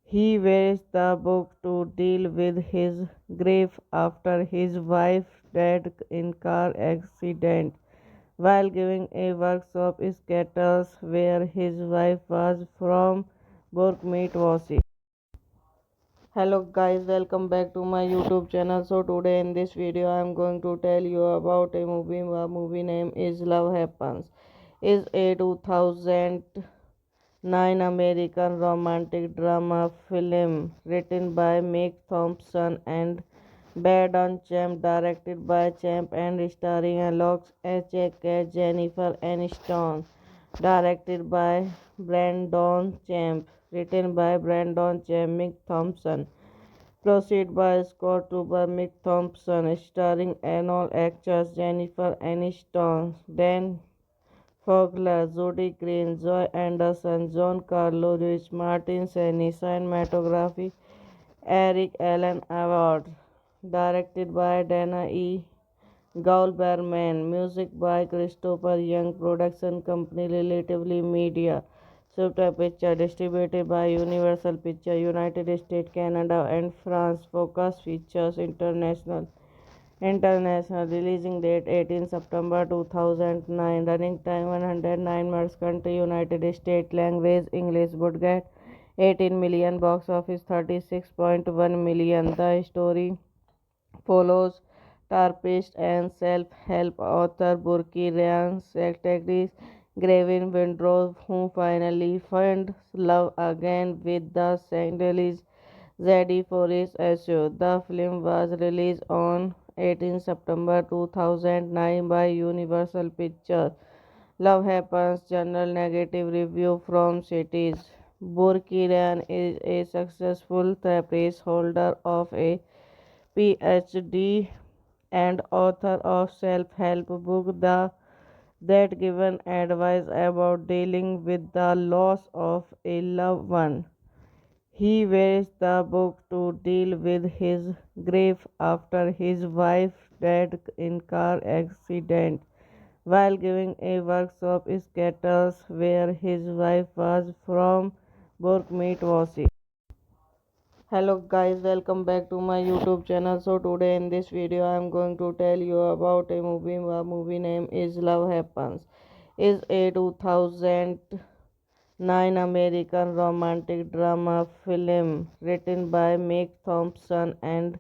He wears the book to deal with his grief after his wife died in car accident while giving a workshop in Seattle where his wife was from. Book meet Wasi. Hello guys, welcome back to my YouTube channel. So today in this video I am going to tell you about a movie. The movie name is Love Happens. Is a 2009 American romantic drama film written by Meg Thompson and Brandon Champ, directed by Champ and starring Alex Cat, Jennifer Aniston, directed by Brandon Champ, written by Brandon Champ, Meg Thompson. Proceed by Scott Tuber, Mick Thompson, starring all actors Jennifer Aniston, Dan Fogler, Jody Green, Joy Anderson, John Carlo Lewis, Martin Seni, cinematography Eric Allen Award, directed by Dana E. Goldberman, music by Christopher Young, production company Relatively Media. Subtype Picture distributed by Universal Picture, United States, Canada, and France. Focus Features International. International releasing date 18 September 2009. Running time 109 minutes. Country United States. Language English. Budget 18 million. Box office 36.1 million. The story follows therapist and self-help author Burki Ryan's secretary Gavin Windrow, who finally finds love again with the Sandalese Zadie for his issue. The film was released on 18 September 2009 by Universal Pictures. Love Happens General Negative Review from Cities. Burki Ryan is a successful therapist holder of a PhD and author of self-help book that given advice about dealing with the loss of a loved one. He wears the book to deal with his grief after his wife died in car accident while giving a workshop in Seattle where his wife was from. Book meet Wasi. Hello guys, welcome back to my YouTube channel. So today in this video I am going to tell you about a movie. The movie name is Love Happens. Is a 2009 American romantic drama film written by Meg Thompson and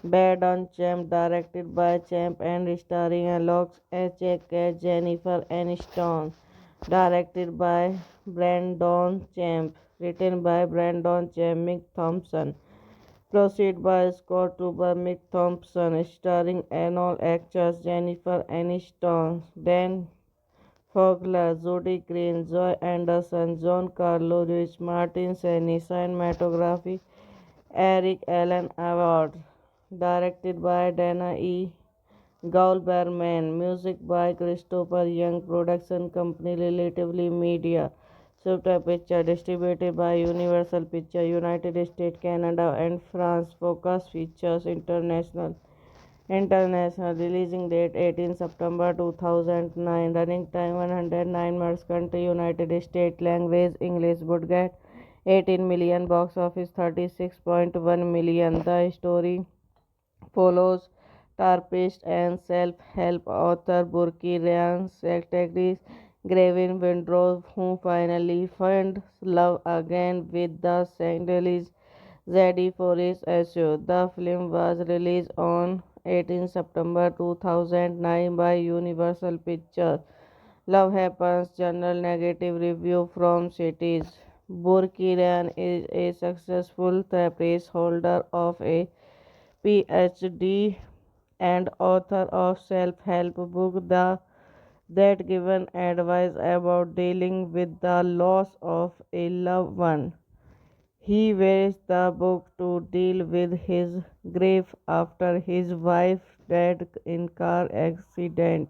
Brandon Champ, directed by Champ and starring Alex Cat, Jennifer Aniston, directed by Brandon Champ, written by Brandon Champ, Meg Thompson. Proceed by Scott Tuber, Mick Thompson, starring all actors Jennifer Aniston, Dan Fogler, Judy Green, Joy Anderson, John Carlo Ruiz Martin, Seni, cinematography, Eric Allen Award, directed by Dana E. Goldberman, music by Christopher Young, production company Relatively Media, Subtle Picture, distributed by Universal Pictures, United States, Canada, and France. Focus Features International. International releasing date 18 September 2009. Running time 109 minutes. Country United States. Language English. Budget 18 million. Box office 36.1 million. The story follows therapist and self-help author Burki Ryan Secretary Gavin Windrow, who finally finds love again with the Sandalese Zadie for his issue. The film was released on 18 September 2009 by Universal Pictures. Love Happens General Negative Review from Cities. Burki Ryan is a successful therapist holder of a PhD and author of self-help book that given advice about dealing with the loss of a loved one. He used the book to deal with his grief after his wife died in car accident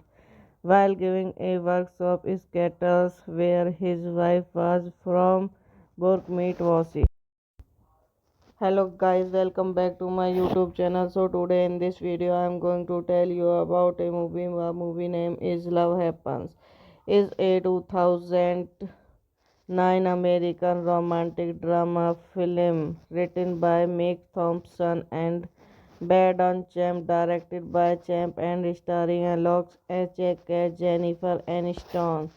while giving a workshop in Seattle where his wife was from. Burke meet Wasi. Hello guys, welcome back to my YouTube channel. So today in this video I am going to tell you about a movie. The movie name is Love Happens. Is a 2009 American romantic drama film written by Meg Thompson and Brandon Champ, directed by Champ and starring Alex Echek, Jennifer Aniston,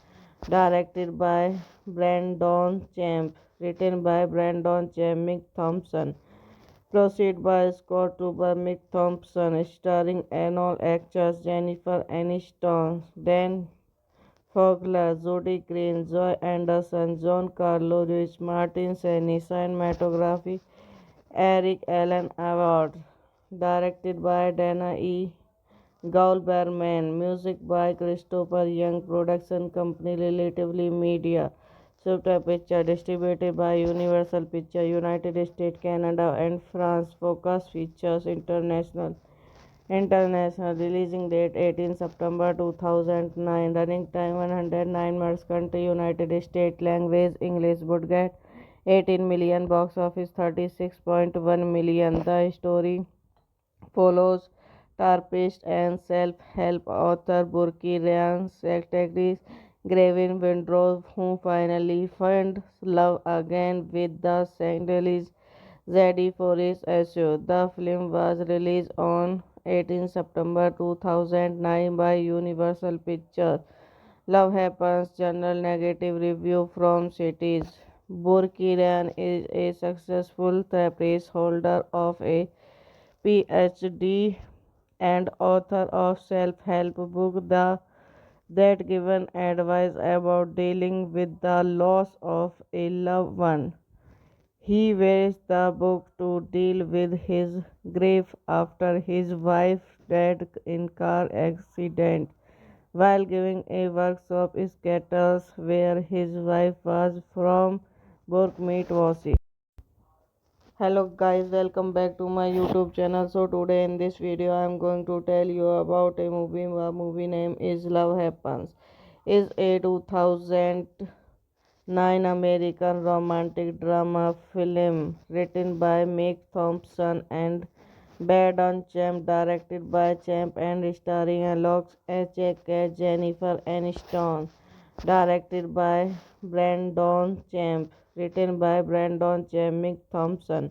directed by Brandon Champ, written by Brandon Champ, Meg Thompson. Proceed by Scott Tuber, Mick Thompson, starring all actors Jennifer Aniston, Dan Fogler, Judy Green, Joy Anderson, John Carlo Ruiz Martin, Seni, cinematography, Eric Allen Award, directed by Dana E. Goldberman, music by Christopher Young, production company Relatively Media, Subtle Picture, distributed by Universal Pictures, United States, Canada, and France. Focus Features International. International releasing date 18 September 2009. Running time 109 minutes. Country United States. Language English. Budget 18 million. Box office 36.1 million. The story follows therapist and self-help author Burki Ryan Secretary Gavin Windrow, who finally finds love again with the Sandalese Zadie for his issue. The film was released on 18 September 2009 by Universal Pictures. Love Happens General Negative Review from Cities. Burki Ryan is a successful therapist holder of a PhD and author of self-help book that given advice about dealing with the loss of a loved one. He used the book to deal with his grief after his wife died in car accident while giving a workshop in Seattle where his wife was from. Burke meet Wasi. Hello guys, welcome back to my YouTube channel. So today in this video I am going to tell you about a movie. The movie name is Love Happens. Is a 2009 American romantic drama film written by Meg Thompson and Brandon Champ, directed by Champ and starring Alex Echek, Jennifer Aniston, directed by Brandon Champ, written by Brandon Champ, Mick Thompson.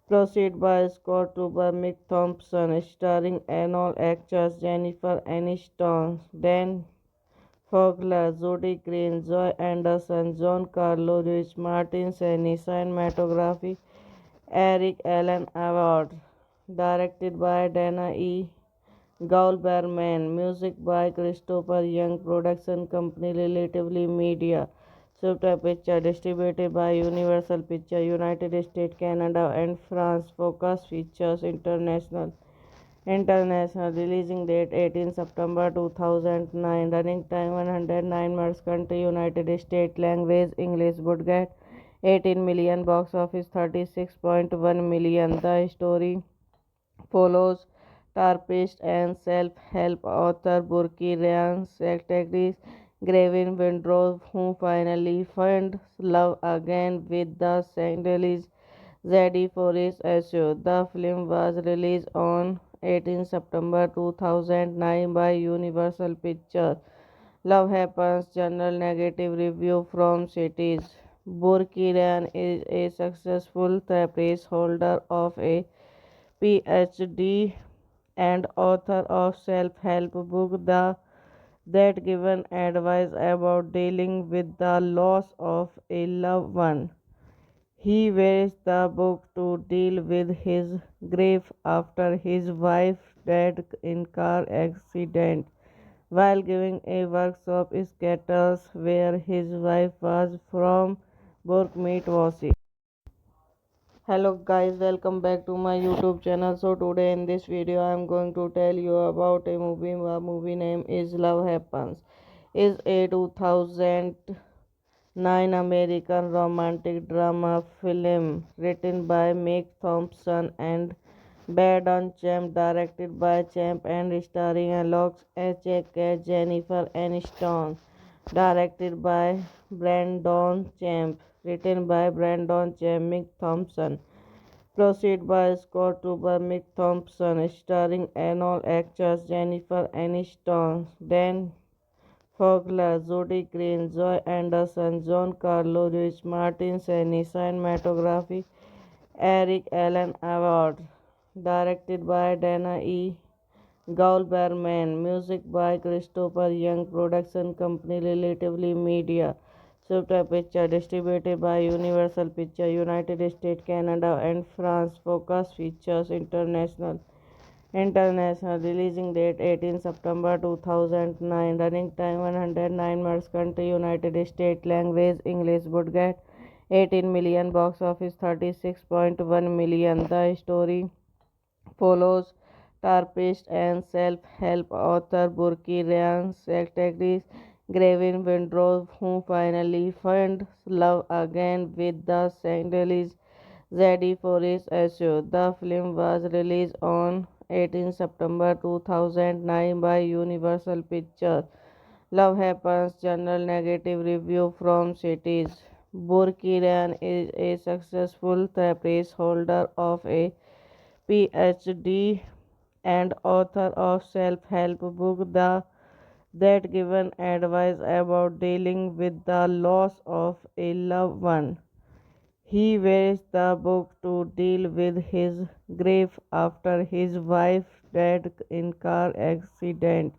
Proceed by Scott Tuber, Mick Thompson, starring all actors Jennifer Aniston, Dan Fogler, Judy Green, Joy Anderson, John Carlo Ruiz Martin, Seni, cinematography, Eric Allen Award, directed by Dana E. Goldberman, music by Christopher Young, production company Relatively Media, Subtle Picture, distributed by Universal Pictures, United States, Canada, and France. Focus Features International. International releasing date 18 September 2009. Running time 109 minutes. Country United States. Language English. Budget 18 million. Box office 36.1 million. The story follows therapist and self-help author Burki Ryan's actress Gavin Windrow, who finally finds love again with the Sandalese Zadie Forrest issue. The film was released on 18 September 2009 by Universal Pictures. Love Happens General Negative Review from Cities. Burki Ryan is a successful therapist holder of a PhD and author of self-help book that given advice about dealing with the loss of a loved one. He wears the book to deal with his grief after his wife died in car accident while giving a workshop in Seattle where his wife was from Burkmeet Wasi. Hello guys, welcome back to my YouTube channel. So today in this video I am going to tell you about a movie. The movie name is Love Happens. Is a 2009 American romantic drama film written by Meg Thompson and Brandon Champ, directed by Champ and starring Alex H.A.K. Jennifer Aniston, directed by Brandon Champ, written by Brandon Champ, Meg Thompson. Proceed by Scott Tuber, Mick Thompson, starring all actors Jennifer Aniston, Dan Fogler, Jody Green, Joy Anderson, John Carlo Ruiz, Martin Seni, cinematography Eric Allen Award, directed by Dana E. Goldberman, music by Christopher Young, production company Relatively Media. Subtitle Picture distributed by Universal Pictures, United States, Canada, and France. Focus Features International. International releasing date 18 September 2009. Running time 109 minutes. Country United States. Language English. Budget 18 million. Box office 36.1 million. The story follows therapist and self-help author Burki Ryan's actress Gavin Windrow, who finally finds love again with the Sandalese Zadie Forrest issue. The film was released on 18 September 2009 by Universal Pictures. Love Happens General Negative Review from Cities. Burki Ryan is a successful therapist holder of a PhD and author of self-help book that given advice about dealing with the loss of a loved one. He wears the book to deal with his grief after his wife died in car accident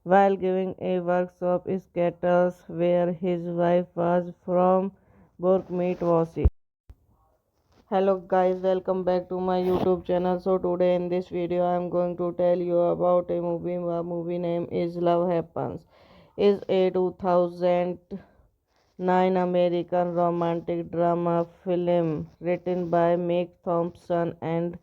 while giving a workshop in Seattle where his wife was from Burkmeet Wasi. Hello guys, welcome back to my YouTube channel. So today in this video I am going to tell you about a movie. The movie name is Love Happens. Is a 2009 American romantic drama film written by Meg Thompson and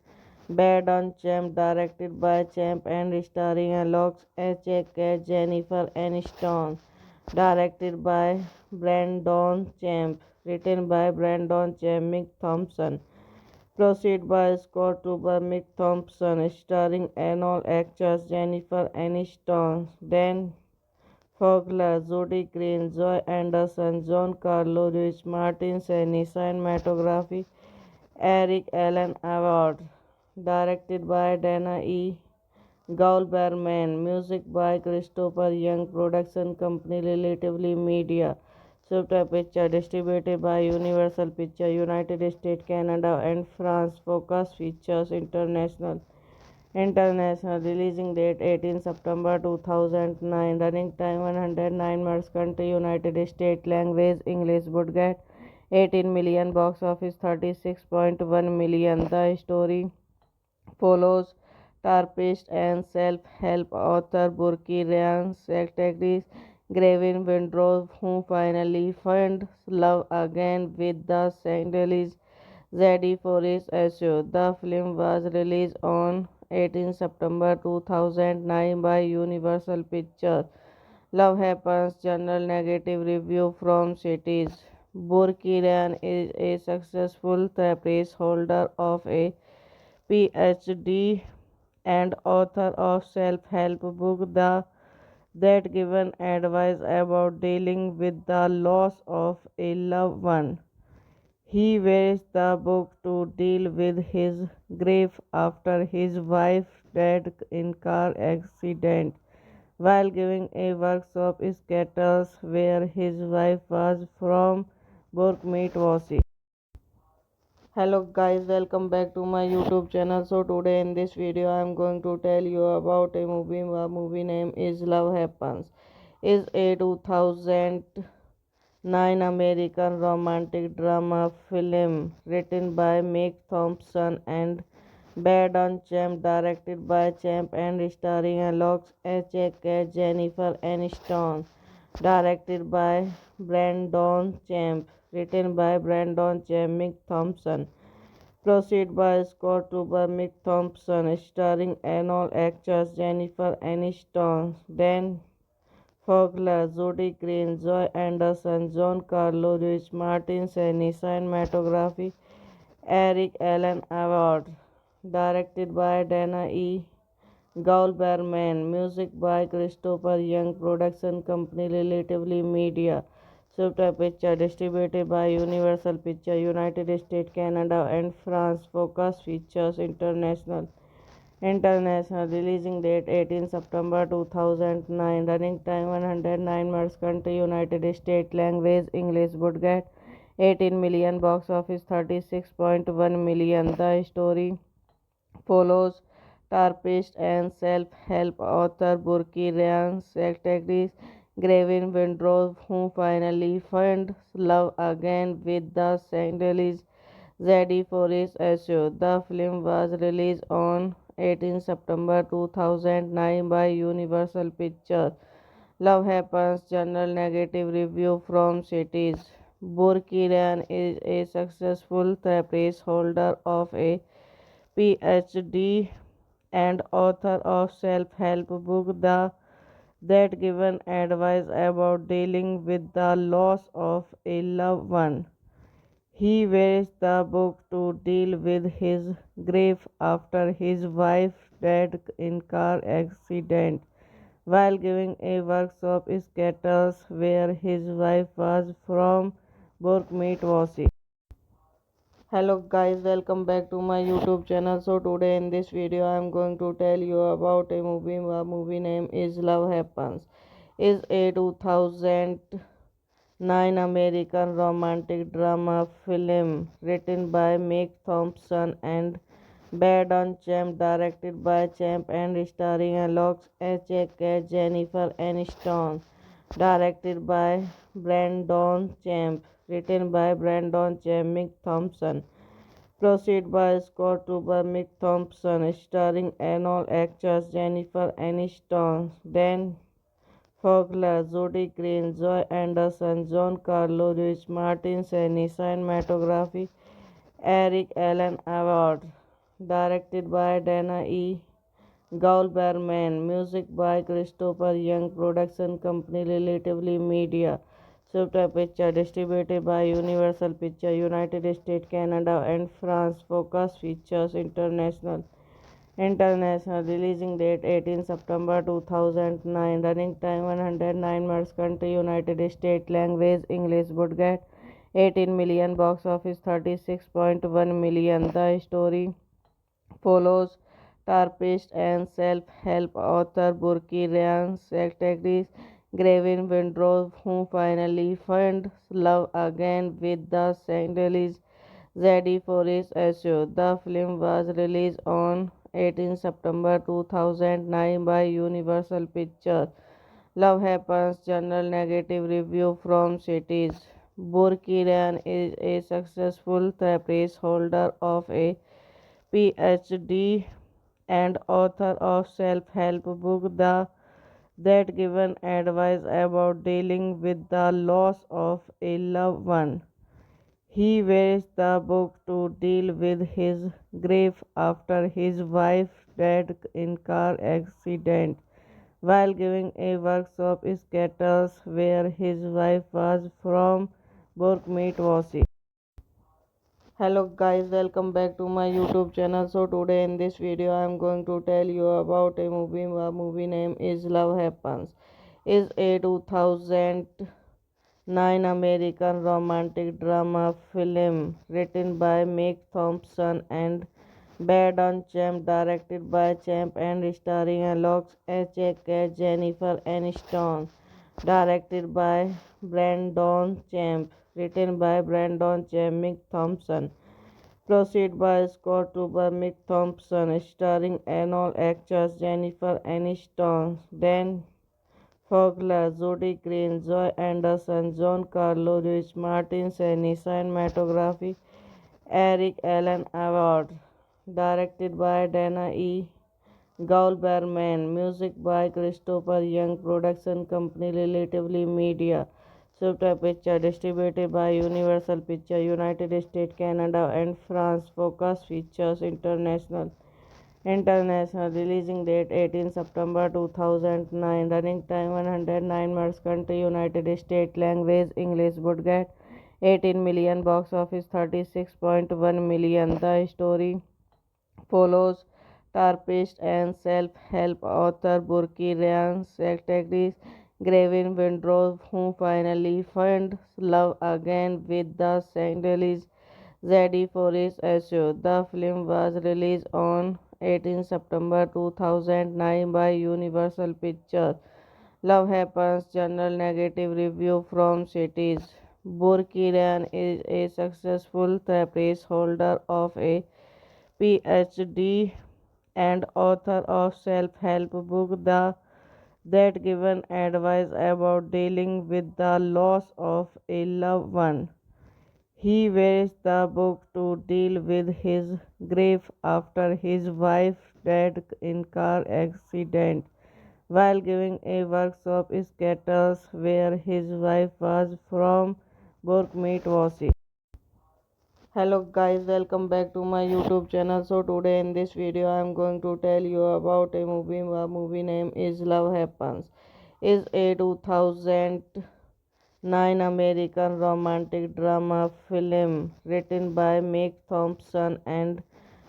Brandon Champ, directed by Champ and starring Alex H.A.K. Jennifer Aniston, directed by Brandon Champ, written by Brandon Champ, Meg Thompson. Proceed by Scott Tuber, Mick Thompson, starring all actors Jennifer Aniston, Dan Fogler, Jody Green, Joy Anderson, John Carlo Ruiz, Martin Seni, cinematography Eric Allen Award, directed by Dana E. Goldberman, music by Christopher Young, production company Relatively Media. Subtitle Picture distributed by Universal Pictures, United States, Canada, and France. Focus Features International. International releasing date 18 September 2009. Running time 109 minutes. Country United States. Language English. Budget 18 million. Box office 36.1 million. The story follows therapist and self-help author Burki Ryan's actress Gavin Windrow, who finally finds love again with the Sandalese Zadie Forrest issue. The film was released on 18 September 2009 by Universal Pictures. Love Happens General Negative Review from Cities. Burkiran is a successful therapist holder of a PhD and author of self-help book that given advice about dealing with the loss of a loved one. He wears the book to deal with his grief after his wife died in car accident while giving a workshop in Seattle where his wife was from Burkmeet Wasi. Hello guys, welcome back to my YouTube channel. So today in this video I am going to tell you about a movie. The movie name is Love Happens. Is a 2009 American romantic drama film written by Meg Thompson and Badon Champ, directed by Champ and starring Alex H.A.K. Jennifer Aniston, directed by Brandon Champ, written by Brandon Champ, Mick Thompson, proceed by Scott Tuber, Mick Thompson, starring all actors Jennifer Aniston, Dan Fogler, Jody Green, Joy Anderson, John Carlo Lewis, Martin Seni, cinematography, Eric Allen Award, directed by Dana E. Goldberman, music by Christopher Young, production company Relatively Media, Subtype Picture, distributed by Universal Pictures, United States, Canada, and France. Focus Features International. International releasing date 18 September 2009. Running time 109 minutes. Country United States. Language English. Budget 18 million. Box office 36.1 million. The story follows therapist and self-help author Burki Ryan Secretary Gavin Windrow, who finally finds love again with the Sandalese Zadie Forrest issue. The film was released on 18 September 2009 by Universal Pictures. Love Happens General Negative Review from Cities. Burkiran is a successful therapist holder of a PhD and author of self-help book that given advice about dealing with the loss of a loved one. He wears the book to deal with his grief after his wife died in car accident while giving a workshop in Seattle where his wife was from Burkmeet Wasi. Hello guys, welcome back to my YouTube channel. So today in this video I am going to tell you about a movie. The movie name is Love Happens. Is a 2009 American romantic drama film written by Meg Thompson and Badon Champ, directed by Champ and starring Alex H.A.K. Jennifer Aniston, directed by Brandon Champ, written by Brandon Champ, Mick Thompson, proceed by Scott Tuber, Mick Thompson, starring all actors Jennifer Aniston, Dan Fogler, Jody Green, Joy Anderson, John Carlo Lewis, Martin Seni, cinematography, Eric Allen Award, directed by Dana E. Goldberman, music by Christopher Young, production company Relatively Media, Subtype Picture, distributed by Universal Pictures, United States, Canada, and France. Focus Features International. International releasing date 18 September 2009. Running time 109 minutes. Country United States. Language English. Budget 18 million. Box office 36.1 million. The story follows therapist and self-help author Burki Ryan Secretary Gavin Windrow, who finally finds love again with the Sandalese Zadie Forrest issue. The film was released on 18 September 2009 by Universal Pictures. Love Happens General Negative Review from Cities. Burkiran is a successful therapist holder of a PhD and author of self-help book that given advice about dealing with the loss of a loved one. He wears the book to deal with his grief after his wife died in car accident while giving a workshop in Sketters where his wife was from Burkmeet. Hello guys, welcome back to my YouTube channel. So today in this video I am going to tell you about a movie. The movie name is Love Happens. Is a 2009 American romantic drama film written by Meg Thompson and Badon Champ, directed by Champ and starring Alex Cat Jennifer Aniston, directed by Brandon Champ, written by Brandon Champ, Meg Thompson. Proceed by Scott Tuber, Mick Thompson, starring all actors Jennifer Aniston, Dan Fogler, Jody Green, Joy Anderson, John Carlo Lewis, Martin Seni, cinematography Eric Allen Award, directed by Dana E. Goldberman, music by Christopher Young, production company Relatively Media. Subtype Picture distributed by Universal Picture, United States, Canada, and France. Focus Features International. International releasing date 18 September 2009. Running time 109 minutes. Country United States. Language English. Budget 18 million. Box office 36.1 million. The story follows therapist and self-help author Burki Ryan Secretary Gavin Windrow, who finally finds love again with the Sandalese Zadie Forrest issue. The film was released on 18 September 2009 by Universal Pictures. Love Happens General Negative Review from Cities. Burki is a successful therapist holder of a PhD and author of self-help book that given advice about dealing with the loss of a loved one. He wears the book to deal with his grief after his wife died in car accident while giving a workshop in Sketters where his wife was from Burkmeet. Hello guys, welcome back to my YouTube channel. So today in this video I am going to tell you about a movie. The movie name is Love Happens. Is a 2009 American romantic drama film written by Meg Thompson and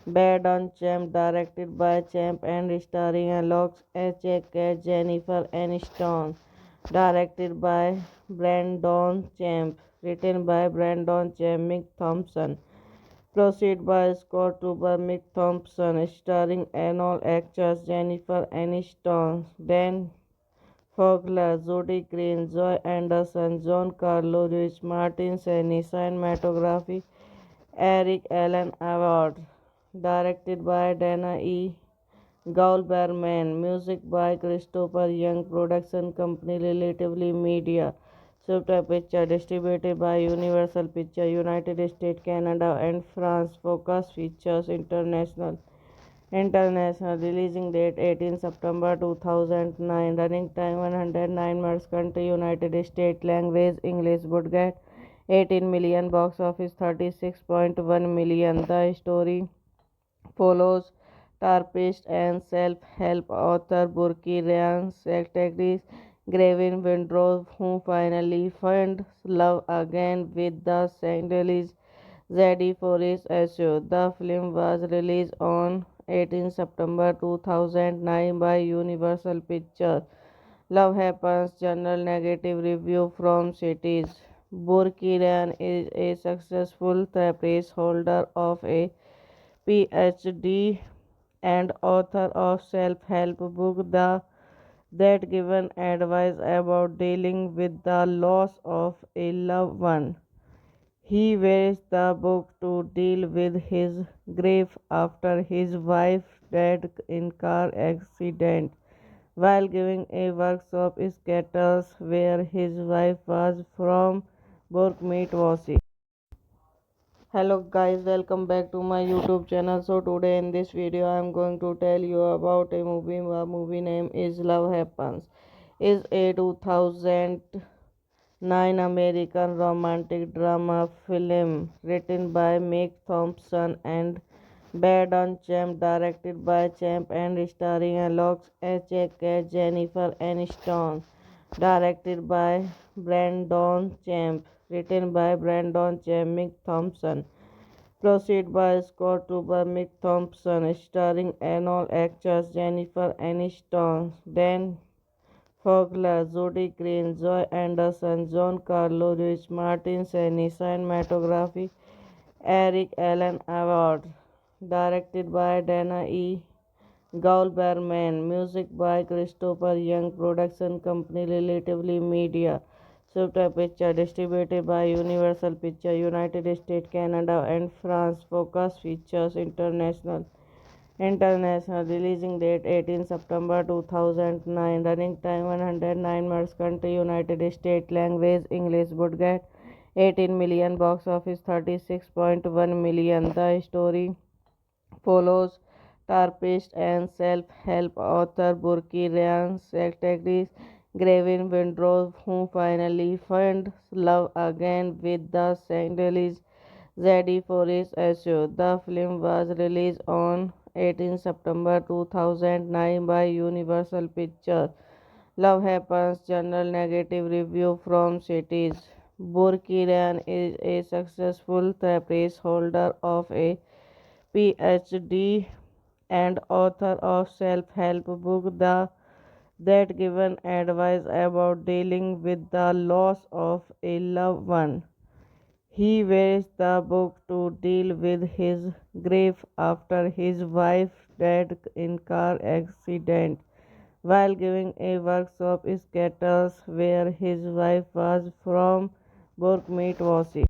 Badon Champ, directed by Champ and starring Alex Cat Jennifer Aniston, directed by Brandon Champ, written by Brandon Champ, Meg Thompson. Proceed by Scott Tuber, Mick Thompson, starring all actors Jennifer Aniston, Dan Fogler, Jody Green, Joy Anderson, John Carlo Lewis, Martin Seni, cinematography Eric Allen Award, directed by Dana E. Goldberman, music by Christopher Young, production company Relatively Media. Subtype Picture distributed by Universal Picture, United States, Canada, and France. Focus Features International. International releasing date 18 September 2009. Running time 109 minutes. Country United States. Language English. Budget 18 million. Box office 36.1 million. The story follows therapist and self-help author Burki Ryan Secretary Gavin Windrow, who finally finds love again with the Sandalese Zadie Forrest issue. The film was released on 18 September 2009 by Universal Pictures. Love Happens General Negative Review from Cities. Burki Ryan is a successful therapist holder of a PhD and author of self-help book that given advice about dealing with the loss of a loved one. He wears the book to deal with his grief after his wife died in car accident while giving a workshop in Sketters where his wife was from Burkmeet. Hello guys, welcome back to my YouTube channel. So today in this video I am going to tell you about a movie. The movie name is Love Happens. Is a 2009 Nine American romantic drama film written by Meg Thompson and based on Champ, directed by Champ and starring Alex H.A.K. Jennifer Aniston, directed by Brandon Champ, written by Brandon Champ, Meg Thompson, proceed by Scott Tuber, Meg Thompson, starring all actors Jennifer Aniston, Dan Fogler, Judy Green, Joy Anderson, John Carlo Ruiz, Martin Seni, cinematography, Eric Allen Award, directed by Dana E. Goldberman, music by Christopher Young, production company Relatively Media, Subtle Picture, distributed by Universal Pictures, United States, Canada, and France, Focus Features International. International releasing date 18 September 2009. Running time 109 minutes. Country United States. Language English. Budget 18 million. Box office 36.1 million. The story follows therapist and self-help author Burki Ryan's secretary Gavin Windrow, who finally finds love again with the Sandalese Zadie for his issue. The film was released on 18 September 2009 by Universal Pictures. Love Happens General Negative Review from Cities. Burki is a successful therapist holder of a PhD and author of self-help book that given advice about dealing with the loss of a loved one. He used the book to deal with his grief after his wife died in car accident while giving a workshop in Seattle where his wife was from Burkmeet Wasi.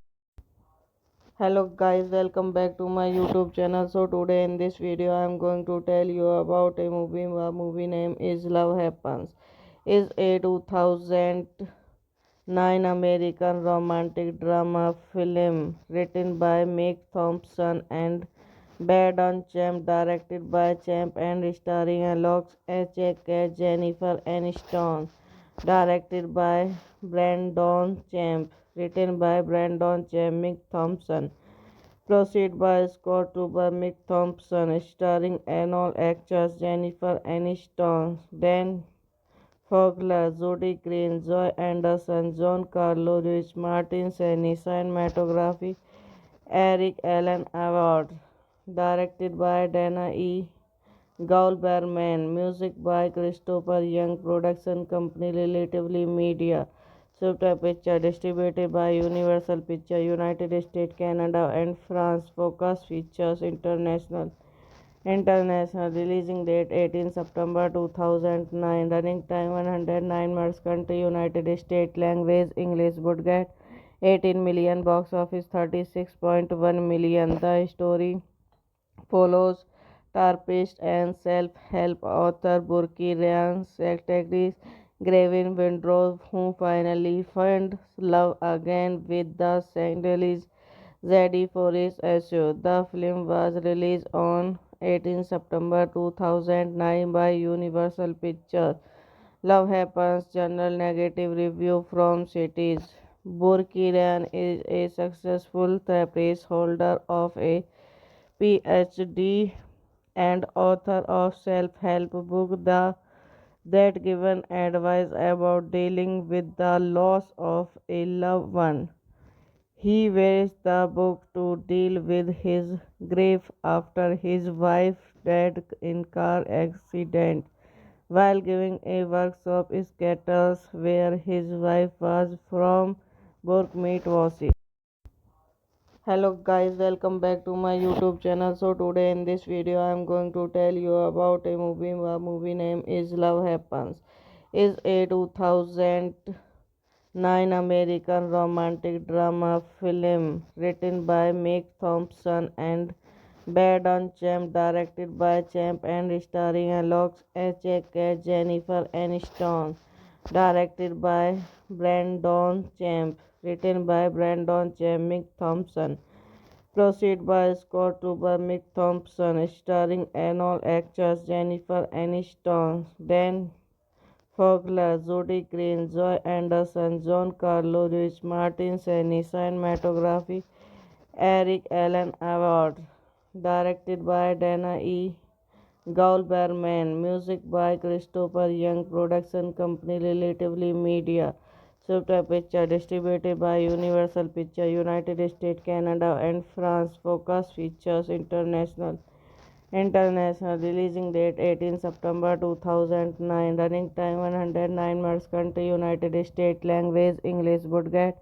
Hello guys, welcome back to my YouTube channel. So today in this video I am going to tell you about a movie. The movie name is Love Happens. Is a 2009 American romantic drama film written by Meg Thompson and based on Champ, directed by Champ and starring Alex H.A.K. Jennifer Aniston, directed by Brandon Champ, written by Brandon Champ, Meg Thompson, proceed by Scott Tuber, Meg Thompson, starring all actors Jennifer Aniston, Dan Fogler, Judy Green, Joy Anderson, John Carlo Ruiz, Martin Seni, cinematography, Eric Allen Award, directed by Dana E. Goldberman, music by Christopher Young, production company Relatively Media, Subtle Picture, distributed by Universal Pictures, United States, Canada, and France, Focus Features International. International releasing date 18 September 2009. Running time 109 minutes. Country United States. Language English. Budget 18 million. Box office 36.1 million. The story follows therapist and self-help author Burki Ryan's secretary Gavin Windrow, who finally finds love again with the Sandalese Zadie for his issue. The film was released on 18 September 2009 by Universal Pictures. Love Happens General Negative Review from Cities. Burki is a successful therapist holder of a PhD and author of self-help book that given advice about dealing with the loss of a loved one. He used the book to deal with his grief after his wife died in car accident while giving a workshop in Seattle where his wife was from Burkmeet Wasi. Hello guys, welcome back to my YouTube channel. So today in this video I am going to tell you about a movie. The movie name is Love Happens. Is a 2009 American romantic drama film written by Meg Thompson and based on Champ, directed by Champ and starring Alex H.A.K. Jennifer Aniston, directed by Brandon Champ, written by Brandon Champ, Meg Thompson, proceed by Scott Tuber, Meg Thompson, starring all actors Jennifer Aniston, Dan Fogler, Judy Green, Joy Anderson, John Carlo Ruiz Martin, cinematography, Eric Allen Award, directed by Dana E. Goldberman, music by Christopher Young, production company Relatively Media, Subtype Picture, distributed by Universal Pictures, United States, Canada, and France. Focus Features International. International releasing date 18 September 2009. Running time 109 minutes. Country United States. Language English. Budget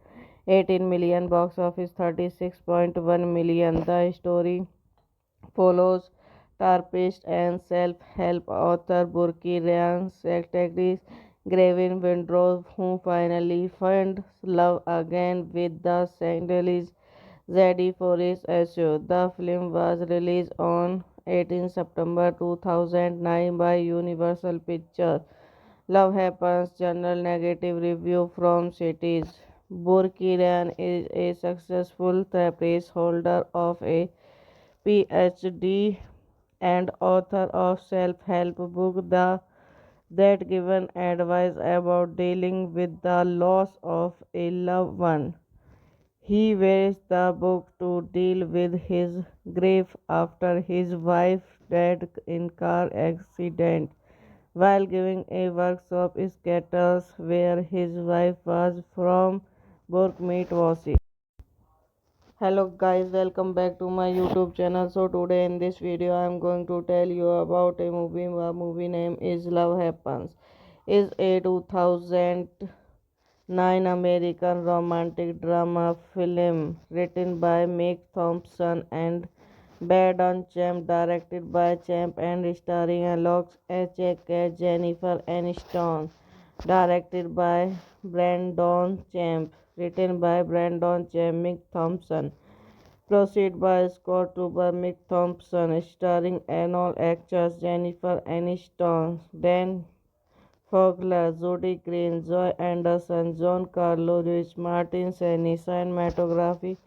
18 million. Box office 36.1 million. The story follows therapist and self-help author Burki Ryan's activist Gavin Windrow, who finally finds love again with the Sandalese Zadie Forrest issue. The film was released on 18 September 2009 by Universal Pictures. Love Happens General Negative Review from Cities. Burki Ryan is a successful therapist holder of a PhD and author of self-help book that given advice about dealing with the loss of a loved one. He wears the book to deal with his grief after his wife died in car accident while giving a workshop in Seattle where his wife was from Burkmeet Wasi. Hello guys, welcome back to my YouTube channel. So today in this video I am going to tell you about a movie. The movie name is Love Happens. Is a 2009 American romantic drama film written by Meg Thompson and Brandon Champ, directed by Champ and starring Alex H. Jennifer Aniston, directed by Brandon Champ, written by Brandon Champ, Meg Thompson. Proceed by Scott Tuber, Mick Thompson, starring all actors Jennifer Aniston, Dan Fogler, Judy Green, Joy Anderson, John Carlo Ruiz Martin, cinematography,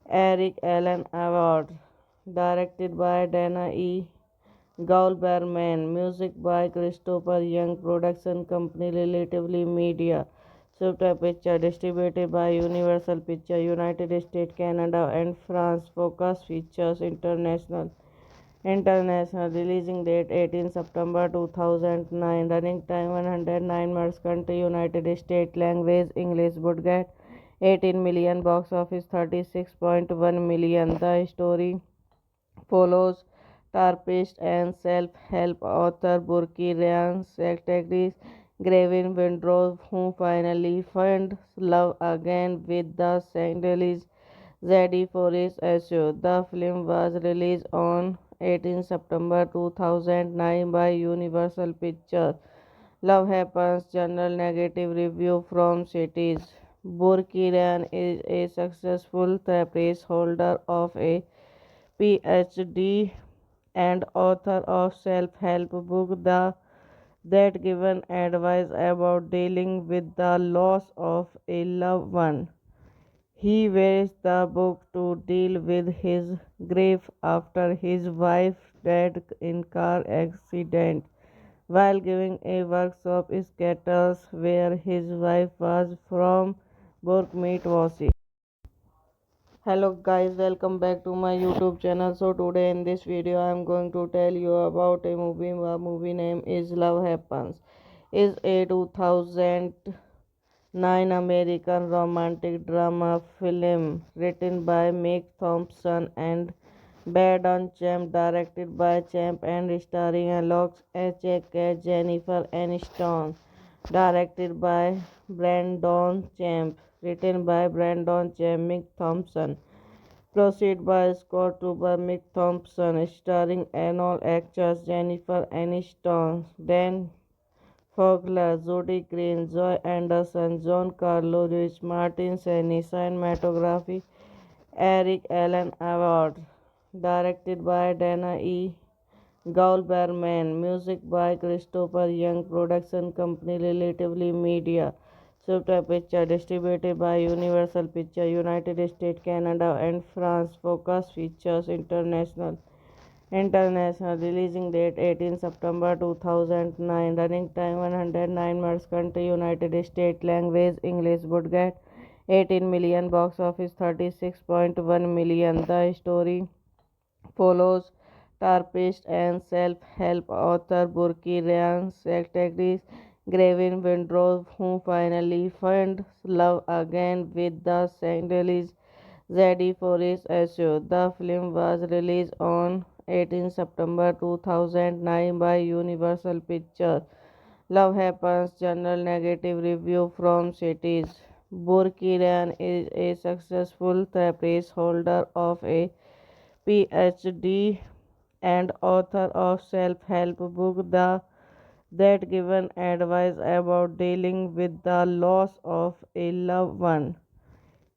Eric Allen Award, directed by Dana E. Goldberman, music by Christopher Young, production company Relatively Media, Subtype Picture, distributed by Universal Pictures, United States, Canada, and France. Focus Features International. International releasing date 18 September 2009. Running time 109 minutes. Country United States. Language English. Budget 18 million. Box office 36.1 million. The story follows therapist and self-help author Burki Ryan's activist Gavin Windrow, who finally finds love again with the Sandalese Zadie Forrest issue. The film was released on 18 September 2009 by Universal Pictures. Love Happens General Negative Review from Cities. Burki Ryan is a successful therapist holder of a PhD and author of self-help book that given advice about dealing with the loss of a loved one. He wears the book to deal with his grief after his wife died in car accident while giving a workshop in Seattle where his wife was from Burkmeet Wasi. Hello guys, welcome back to my YouTube channel. So today in this video I am going to tell you about a movie. The movie name is Love Happens. Is a 2009 American romantic drama film written by Meg Thompson and Brandon Champ, directed by Champ and starring Alex H. Jennifer Aniston, directed by Brandon Champ, written by Brandon Champ, Meg Thompson. Proceed by Scott Tuber, Mick Thompson, starring all actors Jennifer Aniston, Dan Fogler, Judy Green, Joy Anderson, John Carlo Ruiz Martin, cinematography, Eric Allen Award, directed by Dana E. Goldberman, music by Christopher Young, production company Relatively Media, Subtype Picture, distributed by Universal Pictures, United States, Canada, and France. Focus Features International. International releasing date 18 September 2009. Running time 109 minutes. Country United States. Language English. Budget 18 million. Box office 36.1 million. The story follows therapist and self-help author Burki Ryan's secretary Gavin Windrow, who finally finds love again with the Sandalese Zadie Forrest issue. The film was released on 18 September 2009 by Universal Pictures. Love Happens General Negative Review from Cities. Burki is a successful therapist holder of a PhD and author of self-help book that given advice about dealing with the loss of a loved one.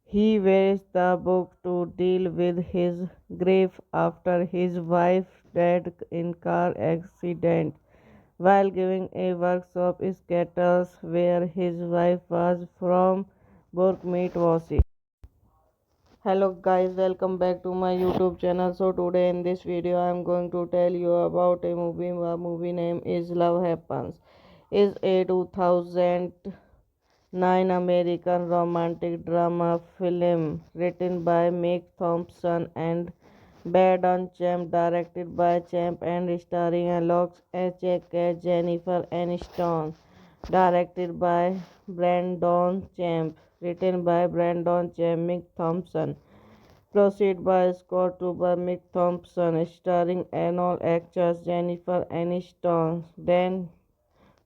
He wears the book to deal with his grief after his wife died in car accident while giving a workshop in Seattle where his wife was from. Book meet Wasi. Hello guys, welcome back to my YouTube channel. So today in this video I am going to tell you about a movie. The movie name is Love Happens. Is a 2009 American romantic drama film written by Meg Thompson and Brandon Champ, directed by Champ and starring Alex H.A.K. Jennifer Aniston, directed by Brandon Champ, written by Brandon Champ, Meg Thompson. Proceed by Scott Tuber, Mick Thompson, starring all actors Jennifer Aniston, Dan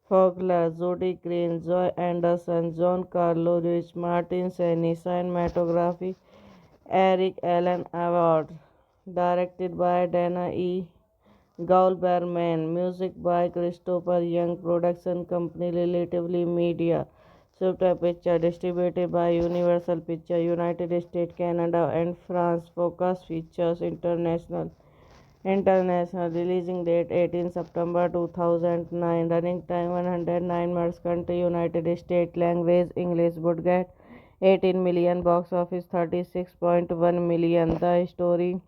Fogler, Jodie Green, Joy Anderson, John Carlo Lewis, Martin Seni, cinematography Eric Allen Award, directed by Dana E. Goldberman, music by Christopher Young, production company Relatively Media. Subtype Picture distributed by Universal Pictures, United States, Canada, and France. Focus Features International. International releasing date 18 September 2009. Running time 109 minutes. Country United States. Language English. Budget 18 million. Box office 36.1 million. The story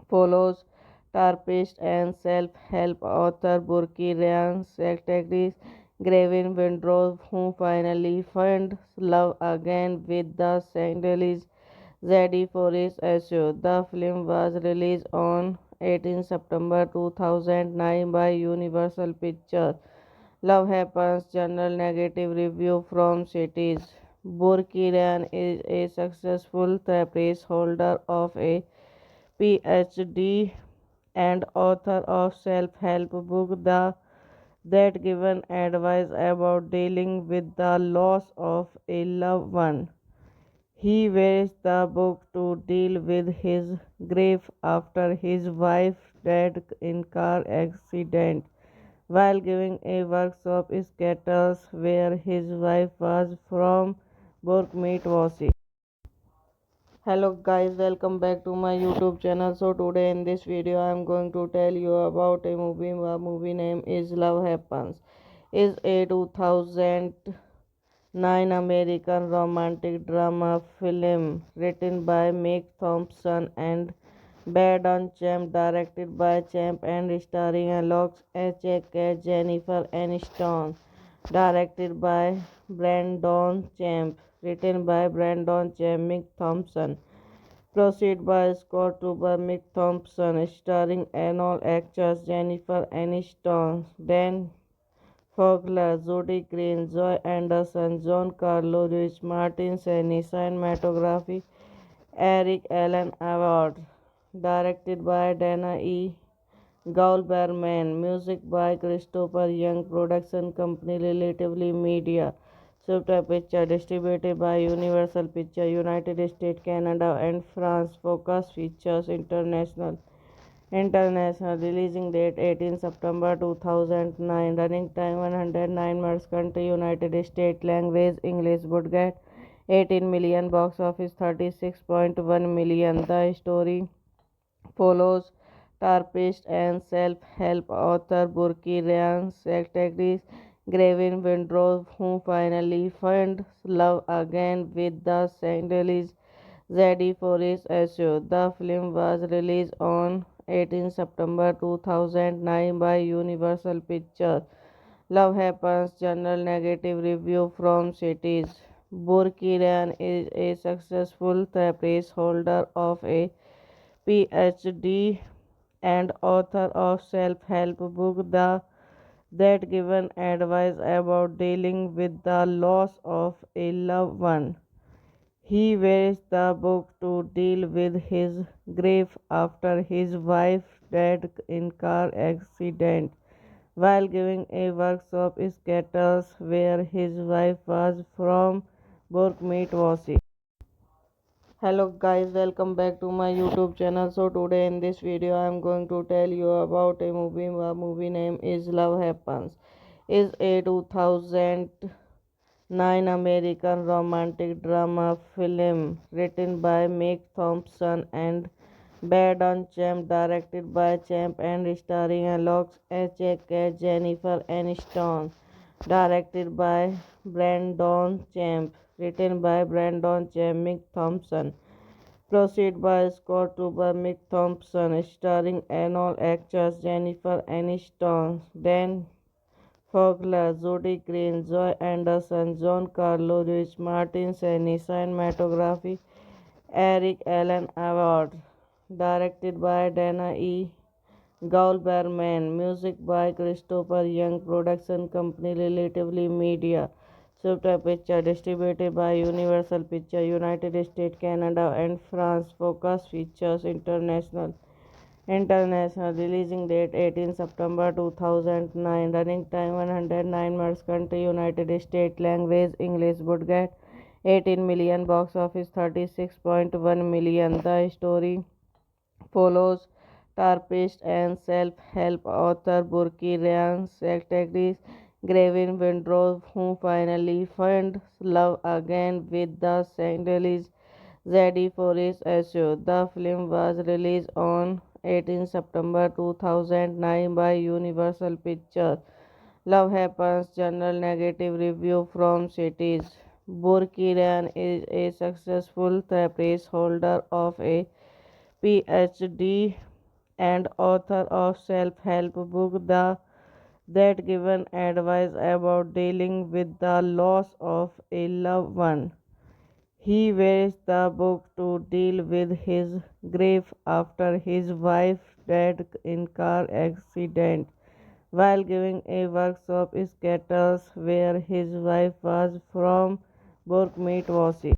follows therapist and self-help author Burki Ryan's secretary Gavin Windrow, who finally finds love again with the Sandalese Zadie Forrest issue. The film was released on 18 September 2009 by Universal Pictures. Love Happens General Negative Review from Cities. Burki Ryan is a successful therapist holder of a PhD and author of self-help book that given advice about dealing with the loss of a loved one. He wears the book to deal with his grief after his wife died in car accident while giving a workshop in Seattle where his wife was from. Book meet Wasi. Hello guys, welcome back to my YouTube channel. So today in this video I am going to tell you about a movie. The movie name is Love Happens. Is a 2009 American romantic drama film written by Meg Thompson and Brandon Champ, directed by Champ and starring Alex H.A.K. Jennifer Aniston, directed by Brandon Champ, written by Brandon Champ, Meg Thompson. Proceed by Scott Tuber, Mick Thompson, starring all actors Jennifer Aniston, Dan Fogler, Jodie Green, Joy Anderson, John Carlo Lewis, Martin Seni, cinematography Eric Allen Award, directed by Dana E. Goldberman, music by Christopher Young, production company Relatively Media. Subtype Picture distributed by Universal Pictures, United States, Canada, and France. Focus Features International. International releasing date 18 September 2009. Running time 109 minutes. Country United States. Language English. Budget 18 million. Box office 36.1 million. The story follows therapist and self-help author Burki Ryan's secretary Gavin Windrow, who finally finds love again with the Sandalese Zadie Forrest issue. The film was released on 18 September 2009 by Universal Pictures. Love Happens General Negative Review from Cities. Burki Ryan is a successful therapist holder of a PhD and author of self-help book that given advice about dealing with the loss of a loved one. He wears the book to deal with his grief after his wife died in car accident while giving a workshop in Seattle where his wife was from. Burke meet Wasi. Hello guys, welcome back to my YouTube channel. So today in this video I am going to tell you about a movie. The movie name is Love Happens. Is a 2009 American romantic drama film written by Meg Thompson and Brandon Champ, directed by Champ and starring Alex Cat Jennifer Aniston, directed by Brandon Champ, written by Brandon Champ, Meg Thompson. Proceed by Scott Tuber, Mick Thompson, starring all actors Jennifer Aniston, Dan Fogler, Jody Green, Joy Anderson, John Carlo Lewis, Martin Seni, cinematography Eric Allen Award, directed by Dana E. Goldberman, music by Christopher Young, production company Relatively Media. Subtype Picture distributed by Universal Pictures, United States, Canada, and France. Focus Features International. International releasing date 18 September 2009. Running time 109 minutes. Country United States. Language English. Budget 18 million. Box office 36.1 million. The story follows therapist and self-help author Burki Ryan's secretary Gavin Windrow, who finally finds love again with the Sandalese Zadie Forrest issue. The film was released on 18 September 2009 by Universal Pictures. Love Happens General Negative Review from Cities. Burki Ryan is a successful therapist holder of a PhD and author of self-help book that given advice about dealing with the loss of a loved one. He wears the book to deal with his grief after his wife died in car accident while giving a workshop in Seattle where his wife was from. Burke meet Wasi.